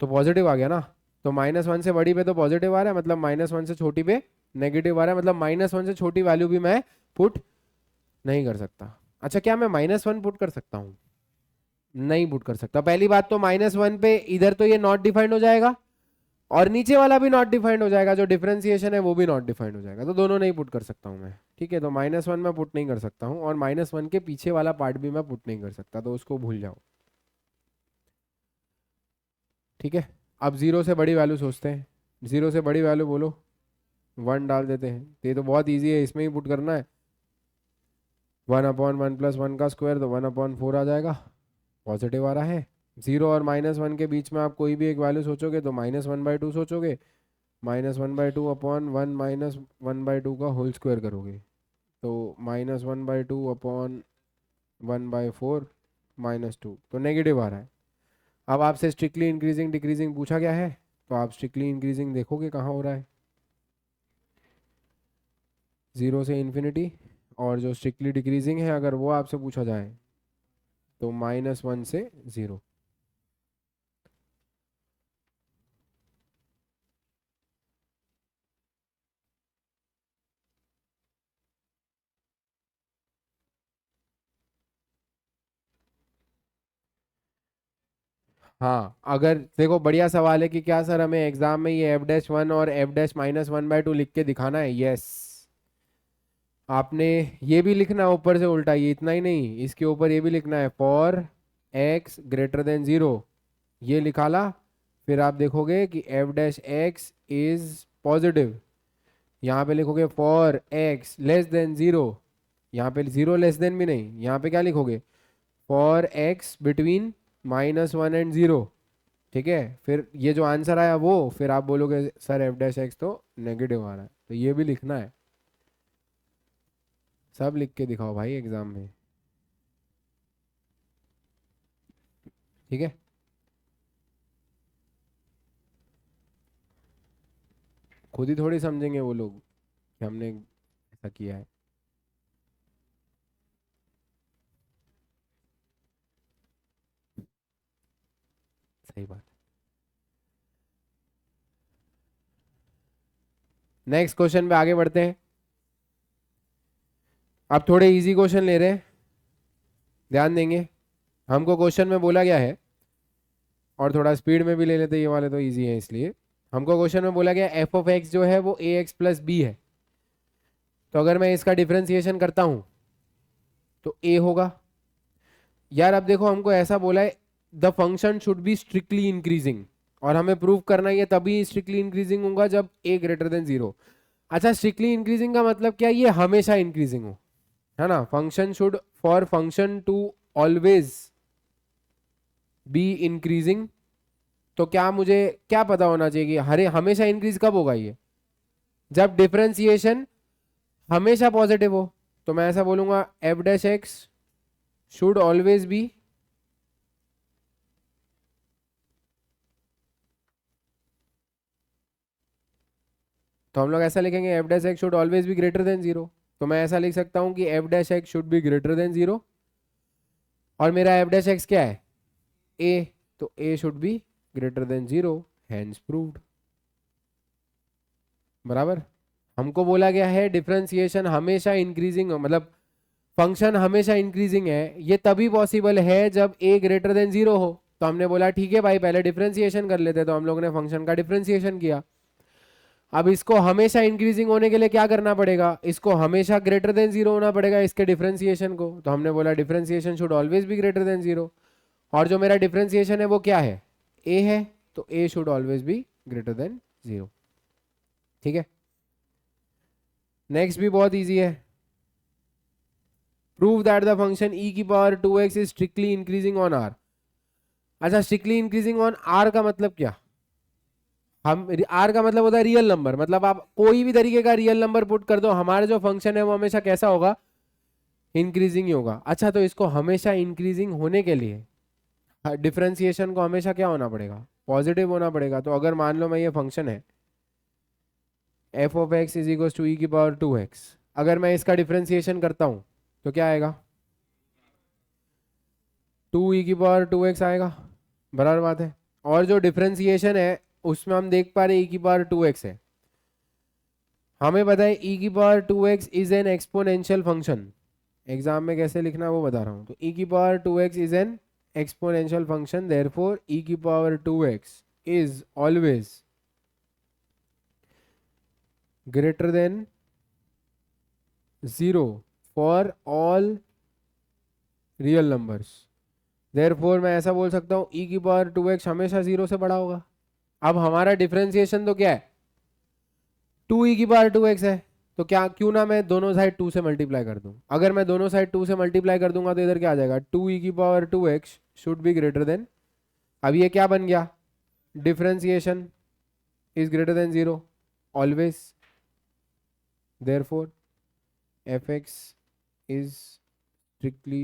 तो पॉजिटिव आ गया ना। तो -1 से बड़ी पे तो पॉजिटिव आ रहा है, मतलब -1 से छोटी पे नेगेटिव आ रहा है, मतलब -1 से छोटी वैल्यू भी मैं पुट नहीं कर सकता। अच्छा, क्या मैं -1 पुट कर सकता हूँ? नहीं पुट कर सकता। पहली बात तो -1 पे इधर तो ये नॉट डिफाइंड हो जाएगा और नीचे वाला भी नॉट डिफाइंड हो जाएगा, जो डिफरेंशिएशन है वो भी नॉट डिफाइंड हो जाएगा, तो दोनों नहीं पुट कर सकता हूँ मैं। ठीक है, तो -1 मैं पुट नहीं कर सकता हूँ और -1 के पीछे वाला पार्ट भी मैं पुट नहीं कर सकता, तो उसको भूल जाओ। ठीक है, अब जीरो से बड़ी वैल्यू सोचते हैं। जीरो से बड़ी वैल्यू बोलो, 1 डाल देते हैं। तो ये तो बहुत ईजी है, इसमें ही पुट करना है। 1/1 + 1 का स्क्वायर, तो 1/4 आ जाएगा, पॉजिटिव आ रहा है। जीरो और -1 के बीच में आप कोई भी एक वैल्यू सोचोगे तो -1/2 सोचोगे, -1/2 अपॉन 1 -1/2 का होल स्क्वायर करोगे, तो -1/2 अपॉन 1/4 -2, तो नेगेटिव आ रहा है। अब आपसे स्ट्रिक्टली इंक्रीजिंग डिक्रीजिंग पूछा गया है, तो आप स्ट्रिक्टली इंक्रीजिंग देखोगे कहाँ हो रहा है, जीरो से इन्फिनिटी। और जो स्ट्रिक्टली डिक्रीजिंग है अगर वो आपसे पूछा जाए तो -1 से जीरो। हाँ, अगर देखो बढ़िया सवाल है कि क्या सर हमें एग्जाम में ये f'1 और f'-1/2 लिख के दिखाना है? यस। आपने ये भी लिखना है ऊपर से उल्टा, ये इतना ही नहीं, इसके ऊपर ये भी लिखना है for x greater than zero, ये लिखा ला। फिर आप देखोगे कि f' इज पॉजिटिव, यहाँ पे लिखोगे for x less than zero, यहाँ पे जीरो लेस देन भी नहीं, यहाँ पे क्या लिखोगे? For x between -1 and zero. ठीक है, फिर ये जो आंसर आया वो फिर आप बोलोगे सर f' तो नेगेटिव आ रहा है, तो ये भी लिखना है। सब लिख के दिखाओ भाई एग्जाम में। ठीक है, खुद ही थोड़ी समझेंगे वो लोग कि हमने ऐसा किया है। सही बात। नेक्स्ट क्वेश्चन पे आगे बढ़ते हैं। अब थोड़े इजी क्वेश्चन ले रहे हैं, ध्यान देंगे। हमको क्वेश्चन में बोला गया है, और थोड़ा स्पीड में भी ले लेते, ये वाले तो इजी है इसलिए। हमको क्वेश्चन में बोला गया f(x) जो है वो ax + b है, तो अगर मैं इसका डिफरेंशिएशन करता हूं तो a होगा। यार अब देखो, हमको ऐसा बोला है the function should be strictly increasing, और हमें प्रूव करना है ये तभी स्ट्रिक्टली इंक्रीजिंग होगा जब a ग्रेटर देन जीरो। अच्छा, स्ट्रिक्टली इंक्रीजिंग का मतलब क्या? ये हमेशा इंक्रीजिंग हो, है ना। Function should, for function to always be increasing, तो क्या मुझे क्या पता होना चाहिए कि हरे हमेशा इंक्रीज कब होगा ये? जब डिफरेंशिएशन हमेशा पॉजिटिव हो। तो मैं ऐसा बोलूंगा f' शुड ऑलवेज बी तो हम लोग ऐसा लिखेंगे f dash x should always be greater than zero. तो मैं ऐसा लिख सकता हूँ कि f dash x should be greater than zero, और मेरा एफ डैश एक्स क्या है, ए, तो a should be greater than zero, hence proved. बराबर। हमको बोला गया है डिफरेंशिएशन हमेशा इंक्रीजिंग, मतलब फंक्शन हमेशा इंक्रीजिंग है, ये तभी पॉसिबल है जब ए ग्रेटर देन जीरो हो। तो हमने बोला ठीक है भाई पहले डिफरेंशिएशन कर लेते, तो हम लोग ने फंक्शन का डिफरेंशिएशन किया। अब इसको हमेशा इंक्रीजिंग होने के लिए क्या करना पड़ेगा, इसको हमेशा ग्रेटर देन जीरो होना पड़ेगा इसके डिफरेंशिएशन को। तो हमने बोला differentiation should always be greater than zero, और जो मेरा डिफरेंशिएशन है वो क्या है, ए है, तो a should always be greater than zero. ठीक है, नेक्स्ट भी बहुत इजी है। Prove that the function e की power 2x is strictly increasing on r। अच्छा, स्ट्रिक्टली इंक्रीजिंग ऑन r का मतलब क्या, हम r का मतलब होता है रियल नंबर, मतलब आप कोई भी तरीके का रियल नंबर पुट कर दो, हमारा जो फंक्शन है वो हमेशा कैसा होगा, इंक्रीजिंग ही होगा। अच्छा, तो इसको हमेशा इंक्रीजिंग होने के लिए डिफरेंशिएशन को हमेशा क्या होना पड़ेगा, पॉजिटिव होना पड़ेगा। तो अगर मान लो मैं ये फंक्शन है f of x is equal to e की पावर 2x, अगर मैं इसका डिफरेंशिएशन करता हूं तो क्या आएगा, 2 ई की पावर 2x आएगा। बराबर बात है। और जो डिफरेंशिएशन है उसमें हम देख पा रहे ई की पावर 2x है, हमें पता है ई की power 2x is an exponential function. Exam में कैसे लिखना वो बता रहा हूं। तो ई की power 2x is an exponential function, therefore e की power 2x is always greater than 0 for all real numbers। therefore मैं ऐसा बोल सकता हूँ e की पावर 2x हमेशा 0 से बड़ा होगा। अब हमारा डिफरेंशिएशन तो क्या है, 2e की पावर 2x है, तो क्या क्यों ना मैं दोनों साइड 2 से मल्टीप्लाई कर दूं। अगर मैं दोनों साइड 2 से मल्टीप्लाई कर दूंगा तो इधर क्या आ जाएगा, 2e की power 2x should be greater then, अब ये क्या बन गया, differentiation is greater than 0 always, therefore fx is strictly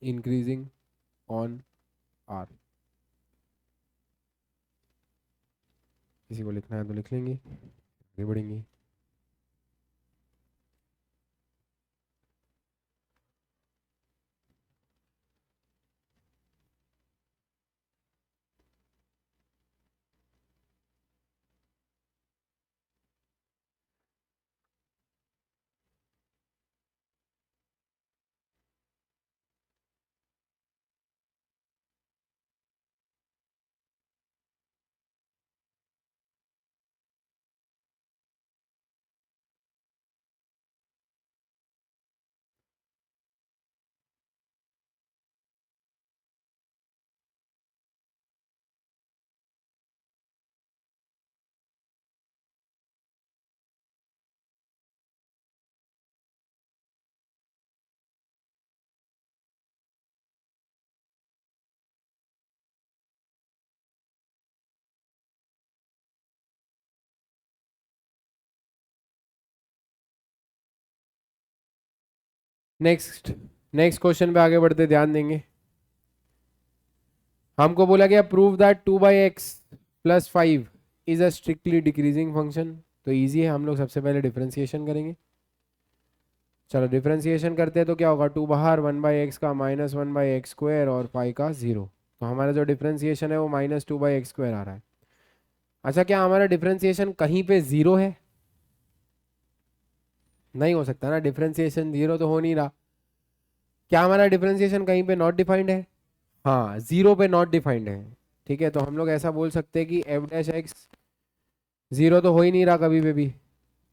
increasing on r। किसी को लिखना है तो लिख लेंगे, आगे बढ़ेंगे। नेक्स्ट नेक्स्ट क्वेश्चन पे आगे बढ़ते ध्यान देंगे। हमको बोला गया prove that 2/x plus 5 is a strictly decreasing function. तो इजी है, हम लोग सबसे पहले डिफरेंशिएशन करेंगे। चलो डिफरेंशिएशन करते हैं तो क्या होगा, 2 बाहर, 1/x का माइनस 1/x स्क्वायर और 5 का 0। तो हमारा जो डिफरेंशिएशन है वो -2/x स्क्वायर आ रहा है। अच्छा, क्या हमारा डिफरेंशिएशन कहीं पे 0 है, नहीं हो सकता ना, डिफरेंशिएशन 0 तो हो नहीं रहा। क्या हमारा डिफरेंशिएशन कहीं पे नॉट डिफाइंड है, हाँ 0 पे नॉट डिफाइंड है। ठीक है, तो हम लोग ऐसा बोल सकते हैं कि एफ डैश एक्स 0 तो हो ही नहीं रहा कभी पे भी।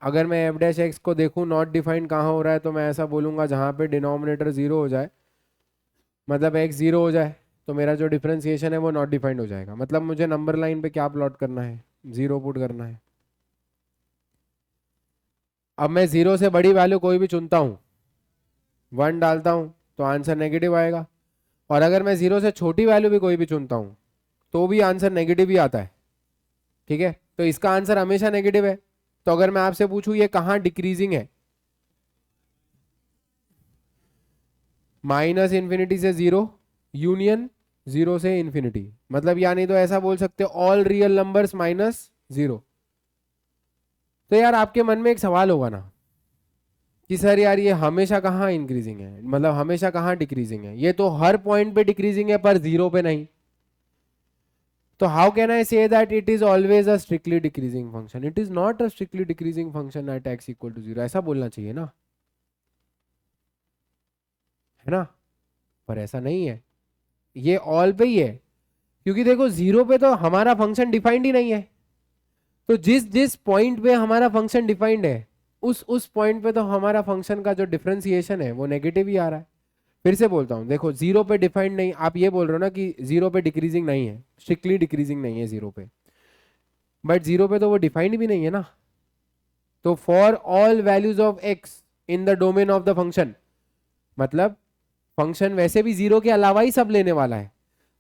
अगर मैं एफ डैश एक्स को देखूं नॉट डिफाइंड कहाँ हो रहा है, तो मैं ऐसा बोलूंगा जहाँ पे डिनोमिनेटर 0 हो जाए, मतलब एक्स 0 हो जाए, तो मेरा जो डिफरेंशिएशन है वो नॉट डिफाइंड हो जाएगा। मतलब मुझे नंबर लाइन पे क्या प्लॉट करना है, 0 पुट करना है। अब मैं 0 से बड़ी वैल्यू कोई भी चुनता हूँ, 1 डालता हूँ तो आंसर नेगेटिव आएगा, और अगर मैं 0 से छोटी वैल्यू भी कोई भी चुनता हूँ तो भी आंसर नेगेटिव ही आता है। ठीक है, तो इसका आंसर हमेशा नेगेटिव है। तो अगर मैं आपसे पूछूं ये कहाँ डिक्रीजिंग है, -∞ से 0 यूनियन 0 से इन्फिनिटी, मतलब यानी तो ऐसा बोल सकते हो ऑल रियल नंबर्स -0। तो यार आपके मन में एक सवाल होगा ना कि सर यार ये हमेशा कहाँ इंक्रीजिंग है, मतलब हमेशा कहाँ डिक्रीजिंग है, ये तो हर पॉइंट पे डिक्रीजिंग है पर जीरो पे नहीं। तो how can I say that it is always a strictly decreasing function? It is not a strictly decreasing function at x equal to zero, ऐसा बोलना चाहिए ना, है ना? पर ऐसा नहीं है, ये ऑल पे ही है, क्योंकि देखो जीरो पे तो हमारा फंक्शन डिफाइंड ही नहीं है। तो जिस जिस पॉइंट पे हमारा फंक्शन डिफाइंड है उस पॉइंट पे तो हमारा फंक्शन का जो डिफरेंशिएशन है वो नेगेटिव ही आ रहा है। फिर से बोलता हूँ, देखो जीरो पे डिफाइंड नहीं, आप ये बोल रहे हो ना कि जीरो पे डिक्रीजिंग नहीं है, स्ट्रिक्टली डिक्रीजिंग नहीं है जीरो पे, बट जीरो पे तो वो डिफाइंड भी नहीं है ना। तो for all values of x in the domain of the function, मतलब फंक्शन वैसे भी जीरो के अलावा ही सब लेने वाला है,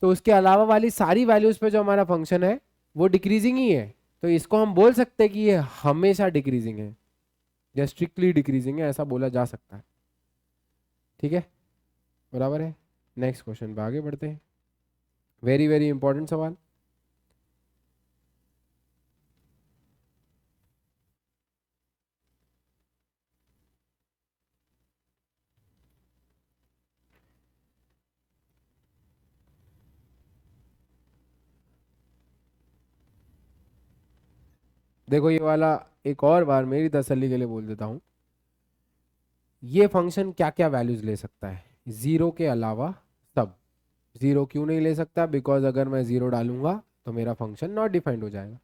तो उसके अलावा वाली सारी वैल्यूज पे जो हमारा फंक्शन है वो डिक्रीजिंग ही है। तो इसको हम बोल सकते हैं कि ये हमेशा डिक्रीजिंग है या स्ट्रिक्टली डिक्रीजिंग है, ऐसा बोला जा सकता है। ठीक है, बराबर है। नेक्स्ट क्वेश्चन पे आगे बढ़ते हैं, वेरी वेरी इंपॉर्टेंट सवाल। देखो ये वाला एक और बार मेरी तसल्ली के लिए बोल देता हूँ, ये फंक्शन क्या क्या वैल्यूज ले सकता है जीरो के अलावा? सब। जीरो क्यों नहीं ले सकता? बिकॉज अगर मैं जीरो डालूंगा तो मेरा फंक्शन नॉट डिफाइंड हो जाएगा।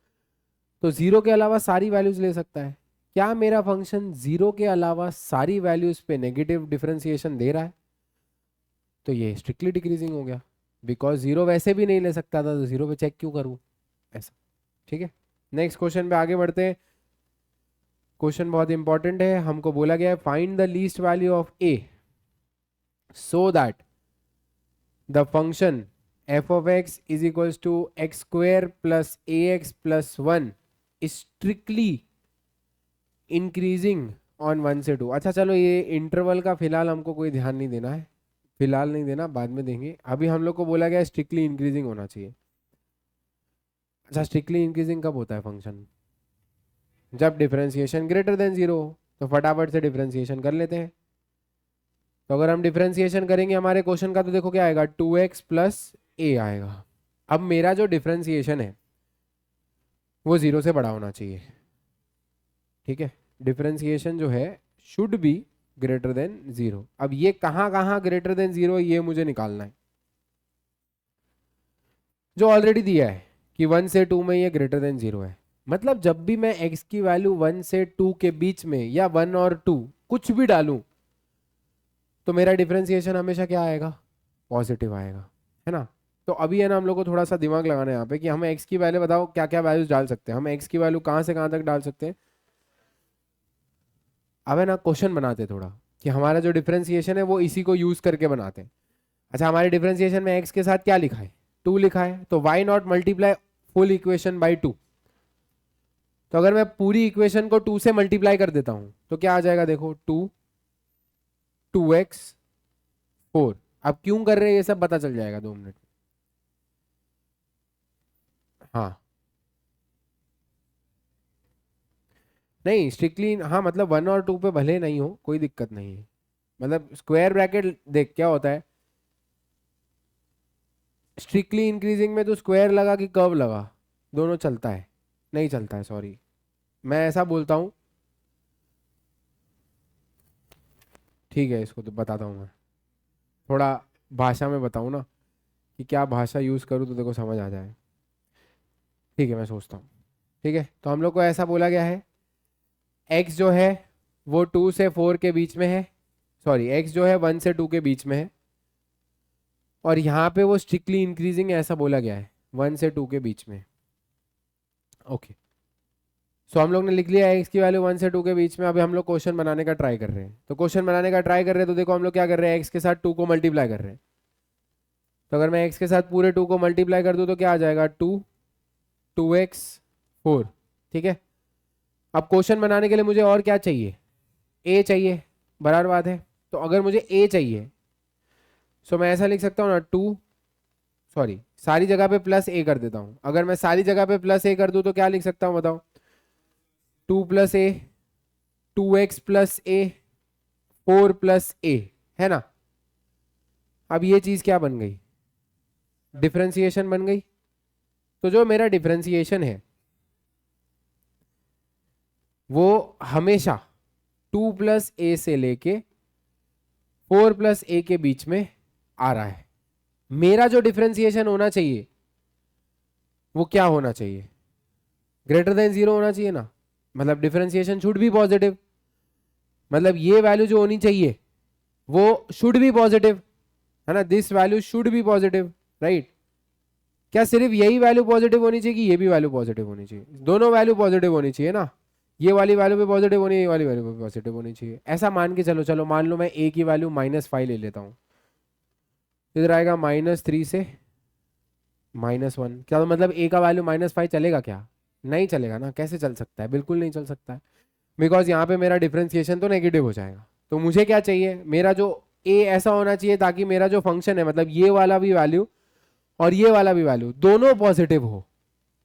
तो जीरो के अलावा सारी वैल्यूज ले सकता है। क्या मेरा फंक्शन जीरो के अलावा सारी वैल्यूज पे नेगेटिव डिफरेंशिएशन दे रहा है? तो ये स्ट्रिक्टली डिक्रीजिंग हो गया, बिकॉज जीरो वैसे भी नहीं ले सकता था, तो जीरो पे चेक क्यों करूँ, ऐसा। ठीक है, नेक्स्ट क्वेश्चन पे आगे बढ़ते हैं। क्वेश्चन बहुत इंपॉर्टेंट है, हमको बोला गया है find the least value of A so that the function f of x is equals to x square plus ax plus 1 strictly increasing on 1 से 2। अच्छा चलो, ये इंटरवल का फिलहाल हमको कोई ध्यान नहीं देना है, फिलहाल नहीं देना, बाद में देंगे। अभी हम लोग को बोला गया स्ट्रिक्टली इंक्रीजिंग होना चाहिए। अच्छा, स्ट्रिक्टली इंक्रीजिंग कब होता है फंक्शन? जब डिफरेंशिएशन ग्रेटर देन जीरो। तो फटाफट से डिफरेंशिएशन कर लेते हैं। तो अगर हम डिफरेंशिएशन करेंगे हमारे क्वेश्चन का, तो देखो क्या आएगा, 2x प्लस ए आएगा। अब मेरा जो डिफरेंशिएशन है वो जीरो से बड़ा होना चाहिए। ठीक है, डिफरेंशिएशन जो है should be greater than zero. अब ये कहाँ कहाँ ग्रेटर देन जीरो ये मुझे निकालना है, जो ऑलरेडी दिया है कि 1 से 2 में ये ग्रेटर देन जीरो है। मतलब जब भी मैं x की वैल्यू 1 से 2 के बीच में या 1 और 2 कुछ भी डालूं, तो मेरा डिफरेंशिएशन हमेशा क्या आएगा, पॉजिटिव आएगा, है ना। तो अभी है ना, हम लोग को थोड़ा सा दिमाग लगाना है यहाँ पे कि हम x की वैल्यू बताओ क्या क्या वैल्यूज डाल सकते हैं। हम x की वैल्यू कहाँ से कहाँ तक डाल सकते हैं? अब है ना, क्वेश्चन बनाते थोड़ा कि हमारा जो डिफरेंशिएशन है वो इसी को यूज करके बनाते हैं। अच्छा, हमारे डिफरेंशिएशन में x के साथ क्या लिखा है, 2 लिखा है, तो why not multiply full equation by 2। तो अगर मैं पूरी इक्वेशन को 2 से मल्टीप्लाई कर देता हूं तो क्या आ जाएगा, देखो 2 2x 4। अब क्यों कर रहे हैं ये सब पता चल जाएगा 2 मिनट। हाँ, नहीं स्ट्रिक्टली हाँ, मतलब 1 और 2 पे भले नहीं हो कोई दिक्कत नहीं है। मतलब स्क्वायर ब्रैकेट देख क्या होता है, स्ट्रिक्टली इंक्रीजिंग में तो स्क्वायर लगा कि कर्व लगा, दोनों चलता है? नहीं चलता है, सॉरी, मैं ऐसा बोलता हूँ। ठीक है, इसको तो बताता हूँ मैं, थोड़ा भाषा में बताऊँ ना, कि क्या भाषा यूज़ करूँ तो देखो समझ आ जाए। ठीक है, मैं सोचता हूँ। ठीक है, तो हम लोग को ऐसा बोला गया है, x जो है वो 2 से 4 के बीच में है, सॉरी x जो है 1 से 2 के बीच में है, और यहाँ पे वो स्ट्रिक्टली इंक्रीजिंग है ऐसा बोला गया है 1 से 2 के बीच में। ओके, सो हम लोग ने लिख लिया है x की वैल्यू 1 से 2 के बीच में। अभी हम लोग क्वेश्चन बनाने का ट्राई कर रहे हैं, तो क्वेश्चन बनाने का ट्राई कर रहे हैं, तो देखो हम लोग क्या कर रहे हैं, x के साथ 2 को मल्टीप्लाई कर रहे हैं। तो अगर मैं x के साथ पूरे 2 को मल्टीप्लाई कर दूं तो क्या आ जाएगा, 2x 4। ठीक है, अब क्वेश्चन बनाने के लिए मुझे और क्या चाहिए, a चाहिए, बराबर बात है। तो अगर मुझे a चाहिए, सो मैं ऐसा लिख सकता हूँ ना, सॉरी सारी जगह पे प्लस a कर देता हूँ। अगर मैं सारी जगह पे प्लस a कर दूं तो क्या लिख सकता हूँ बताओ, 2 प्लस ए, 2x प्लस ए, 4 प्लस ए, है ना। अब ये चीज क्या बन गई, डिफरेंशिएशन बन गई। तो जो मेरा डिफरेंशिएशन है वो हमेशा 2 प्लस ए से लेके 4 प्लस ए के बीच में आ रहा है। मेरा जो डिफरेंशिएशन होना चाहिए वो क्या होना चाहिए, ग्रेटर देन 0 होना चाहिए ना। मतलब डिफरेंशिएशन शुड बी पॉजिटिव, मतलब ये वैल्यू जो होनी चाहिए वो शुड बी पॉजिटिव, है ना। This value should be positive, right. क्या सिर्फ यही वैल्यू पॉजिटिव होनी चाहिए कि ये भी वैल्यू पॉजिटिव होनी चाहिए, दोनों वैल्यू पॉजिटिव होनी चाहिए ना। ये वाली वैल्यू भी पॉजिटिव होनी है, ये वाली वैल्यू भी पॉजिटिव होनी चाहिए। ऐसा मान के चलो मान लो मैं ए की वैल्यू -5 ले लेता हूँ, इधर आएगा -3 से -1। क्या तो मतलब ए का वैल्यू -5 चलेगा क्या, नहीं चलेगा ना। कैसे चल सकता है, बिल्कुल नहीं चल सकता है, बिकॉज यहाँ पे मेरा डिफरेंशिएशन तो नेगेटिव हो जाएगा। तो मुझे क्या चाहिए, मेरा जो ए ऐसा होना चाहिए ताकि मेरा जो फंक्शन है, मतलब ये वाला भी वैल्यू और ये वाला भी वैल्यू दोनों पॉजिटिव हो,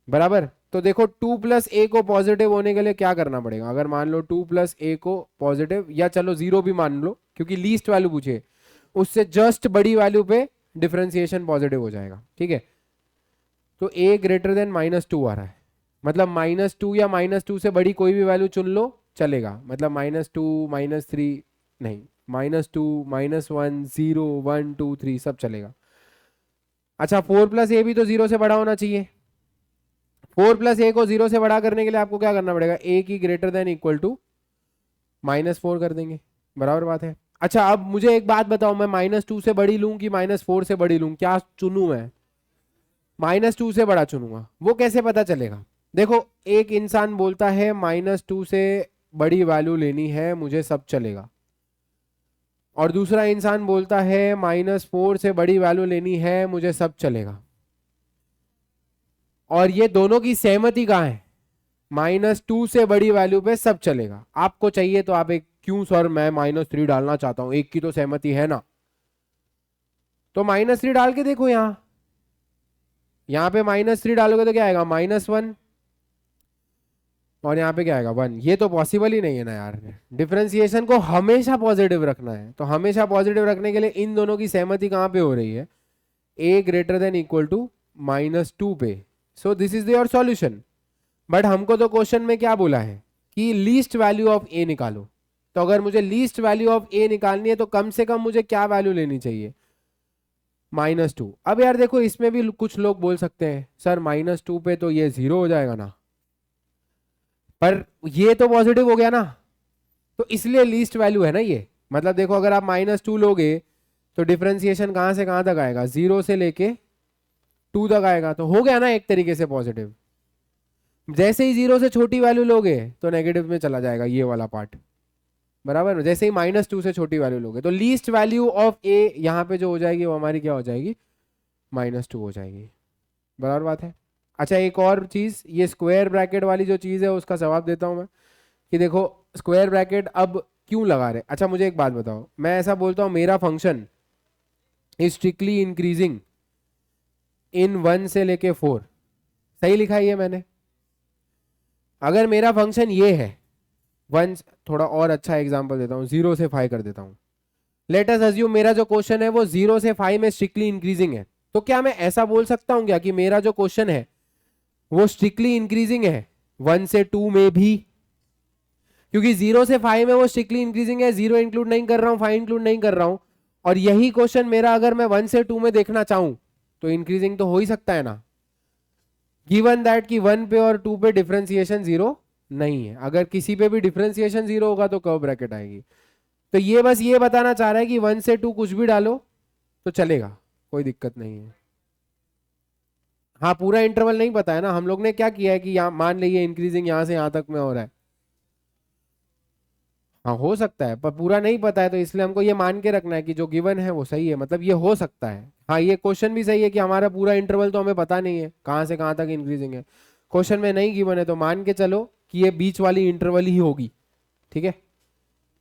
बराबर। तो देखो 2 प्लस ए को पॉजिटिव होने के लिए क्या करना पड़ेगा, अगर मान लो 2 प्लस ए को पॉजिटिव, या चलो 0 भी मान लो क्योंकि लीस्ट वैल्यू पूछे, उससे जस्ट बड़ी वैल्यू पे डिफरेंशिएशन पॉजिटिव हो जाएगा, ठीक है। तो ए ग्रेटर देन -2 आ रहा है, मतलब -2 या -2 से बड़ी कोई भी वैल्यू चुन लो चलेगा, मतलब -2 -3 नहीं, -2 -1 0 1 2 3 सब चलेगा। अच्छा 4 प्लस ए भी तो 0 से बड़ा होना चाहिए। 4 प्लस ए को 0 से बड़ा करने के लिए आपको क्या करना पड़ेगा, ए की ग्रेटर देन इक्वल टू -4 कर देंगे, बराबर बात है। अच्छा अब मुझे एक बात बताओ, मैं -2 से बड़ी लूं कि -4 से बड़ी लूं, क्या चुनूं मैं, -2 से बड़ा चुनूंगा। वो कैसे पता चलेगा, देखो एक इंसान बोलता है -2 से बड़ी वैल्यू लेनी है मुझे सब चलेगा, और दूसरा इंसान बोलता है -4 से बड़ी वैल्यू लेनी है मुझे सब चलेगा। और ये दोनों की सहमति कहाँ है, -2 से बड़ी वैल्यू पे सब चलेगा। आपको चाहिए तो आप एक, क्यों सर मैं -3 डालना चाहता हूं, एक की तो सहमति है ना, तो -3 डाल के देखो। यहां पे -3 डालोगे तो क्या आएगा, -1, और यहाँ पे क्या आएगा 1। ये तो पॉसिबल ही नहीं है ना यार, डिफरेंशिएशन को हमेशा पॉजिटिव रखना है। तो हमेशा पॉजिटिव रखने के लिए इन दोनों की सहमति कहाँ पे हो रही है, ए ग्रेटर देन इक्वल टू -2 पे। So this is your solution. But हमको तो क्वेश्चन में क्या बोला है कि लीस्ट वैल्यू ऑफ ए निकालो। तो अगर मुझे लीस्ट वैल्यू ऑफ ए निकालनी है तो कम से कम मुझे क्या वैल्यू लेनी चाहिए, -2। अब यार देखो इसमें भी कुछ लोग बोल सकते हैं सर -2 पे तो ये 0 हो जाएगा ना, पर ये तो पॉजिटिव हो गया ना, तो इसलिए लीस्ट वैल्यू है ना ये। मतलब देखो अगर आप -2 लोगे तो डिफरेंशिएशन कहां से कहां तक आएगा, 0 से लेके 2 तक आएगा, तो हो गया ना एक तरीके से पॉजिटिव। जैसे ही 0 से छोटी वैल्यू लोगे तो नेगेटिव में चला जाएगा ये वाला पार्ट, बराबर। जैसे ही -2 से छोटी वैल्यू लोगे तो लीस्ट वैल्यू ऑफ ए यहाँ पे जो हो जाएगी वो हमारी क्या हो जाएगी, -2 हो जाएगी, बराबर बात है। अच्छा एक और चीज, ये स्क्वायर ब्रैकेट वाली जो चीज है उसका जवाब देता हूं मैं, कि देखो स्क्वायर ब्रैकेट अब क्यों लगा रहे। अच्छा मुझे एक बात बताओ, मैं ऐसा बोलता हूं मेरा function is strictly increasing in 1 से लेके 4, सही लिखा है ये मैंने। अगर मेरा फंक्शन ये है 1, थोड़ा और अच्छा एग्जांपल देता हूं, 0 से 5 कर देता हूं। लेट अस अज्यूम मेरा जो क्वेश्चन है वो 0 से 5 में स्ट्रिक्टली इंक्रीजिंग है, तो क्या मैं ऐसा बोल सकता हूं क्या कि मेरा जो क्वेश्चन है वो स्ट्रिक्टली इंक्रीजिंग है 1 से 2 में भी, क्योंकि 0 से 5 में वो स्ट्रिक्टली इंक्रीजिंग है, 0 इंक्लूड नहीं कर रहा हूं, 5 इंक्लूड नहीं कर रहा हूं। और यही क्वेश्चन मेरा अगर मैं 1 से 2 में देखना चाहूं तो इंक्रीजिंग तो हो ही सकता है ना, गिवन दैट कि 1 पे और 2 पे डिफरेंशिएशन 0 नहीं है। अगर किसी पे भी डिफरेंशिएशन 0 होगा तो कर्व ब्रैकेट आएगी। तो ये बस ये बताना चाह रहा है कि 1 से 2 कुछ भी डालो तो चलेगा, कोई दिक्कत नहीं है। हाँ पूरा इंटरवल नहीं पता है ना, हम लोग ने क्या किया है कि यहाँ मान लीजिए इंक्रीजिंग यहाँ से यहाँ तक में हो रहा है, हाँ हो सकता है, पर पूरा नहीं पता है, तो इसलिए हमको ये मान के रखना है कि जो गिवन है वो सही है, मतलब ये हो सकता है। हाँ ये क्वेश्चन भी सही है कि हमारा पूरा इंटरवल तो हमें पता नहीं है कहाँ से कहाँ तक इंक्रीजिंग है, क्वेश्चन में नहीं गिवन है, तो मान के चलो कि ये बीच वाली इंटरवल ही होगी, ठीक है,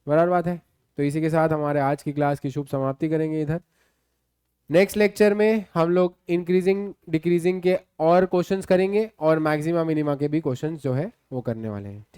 बराबर बात है। तो इसी के साथ हमारे आज की क्लास की शुभ समाप्ति करेंगे इधर। नेक्स्ट लेक्चर में हम लोग इंक्रीजिंग डिक्रीजिंग के और क्वेश्चंस करेंगे और मैक्सिमा मिनिमा के भी क्वेश्चंस जो है वो करने वाले हैं, ठीक है।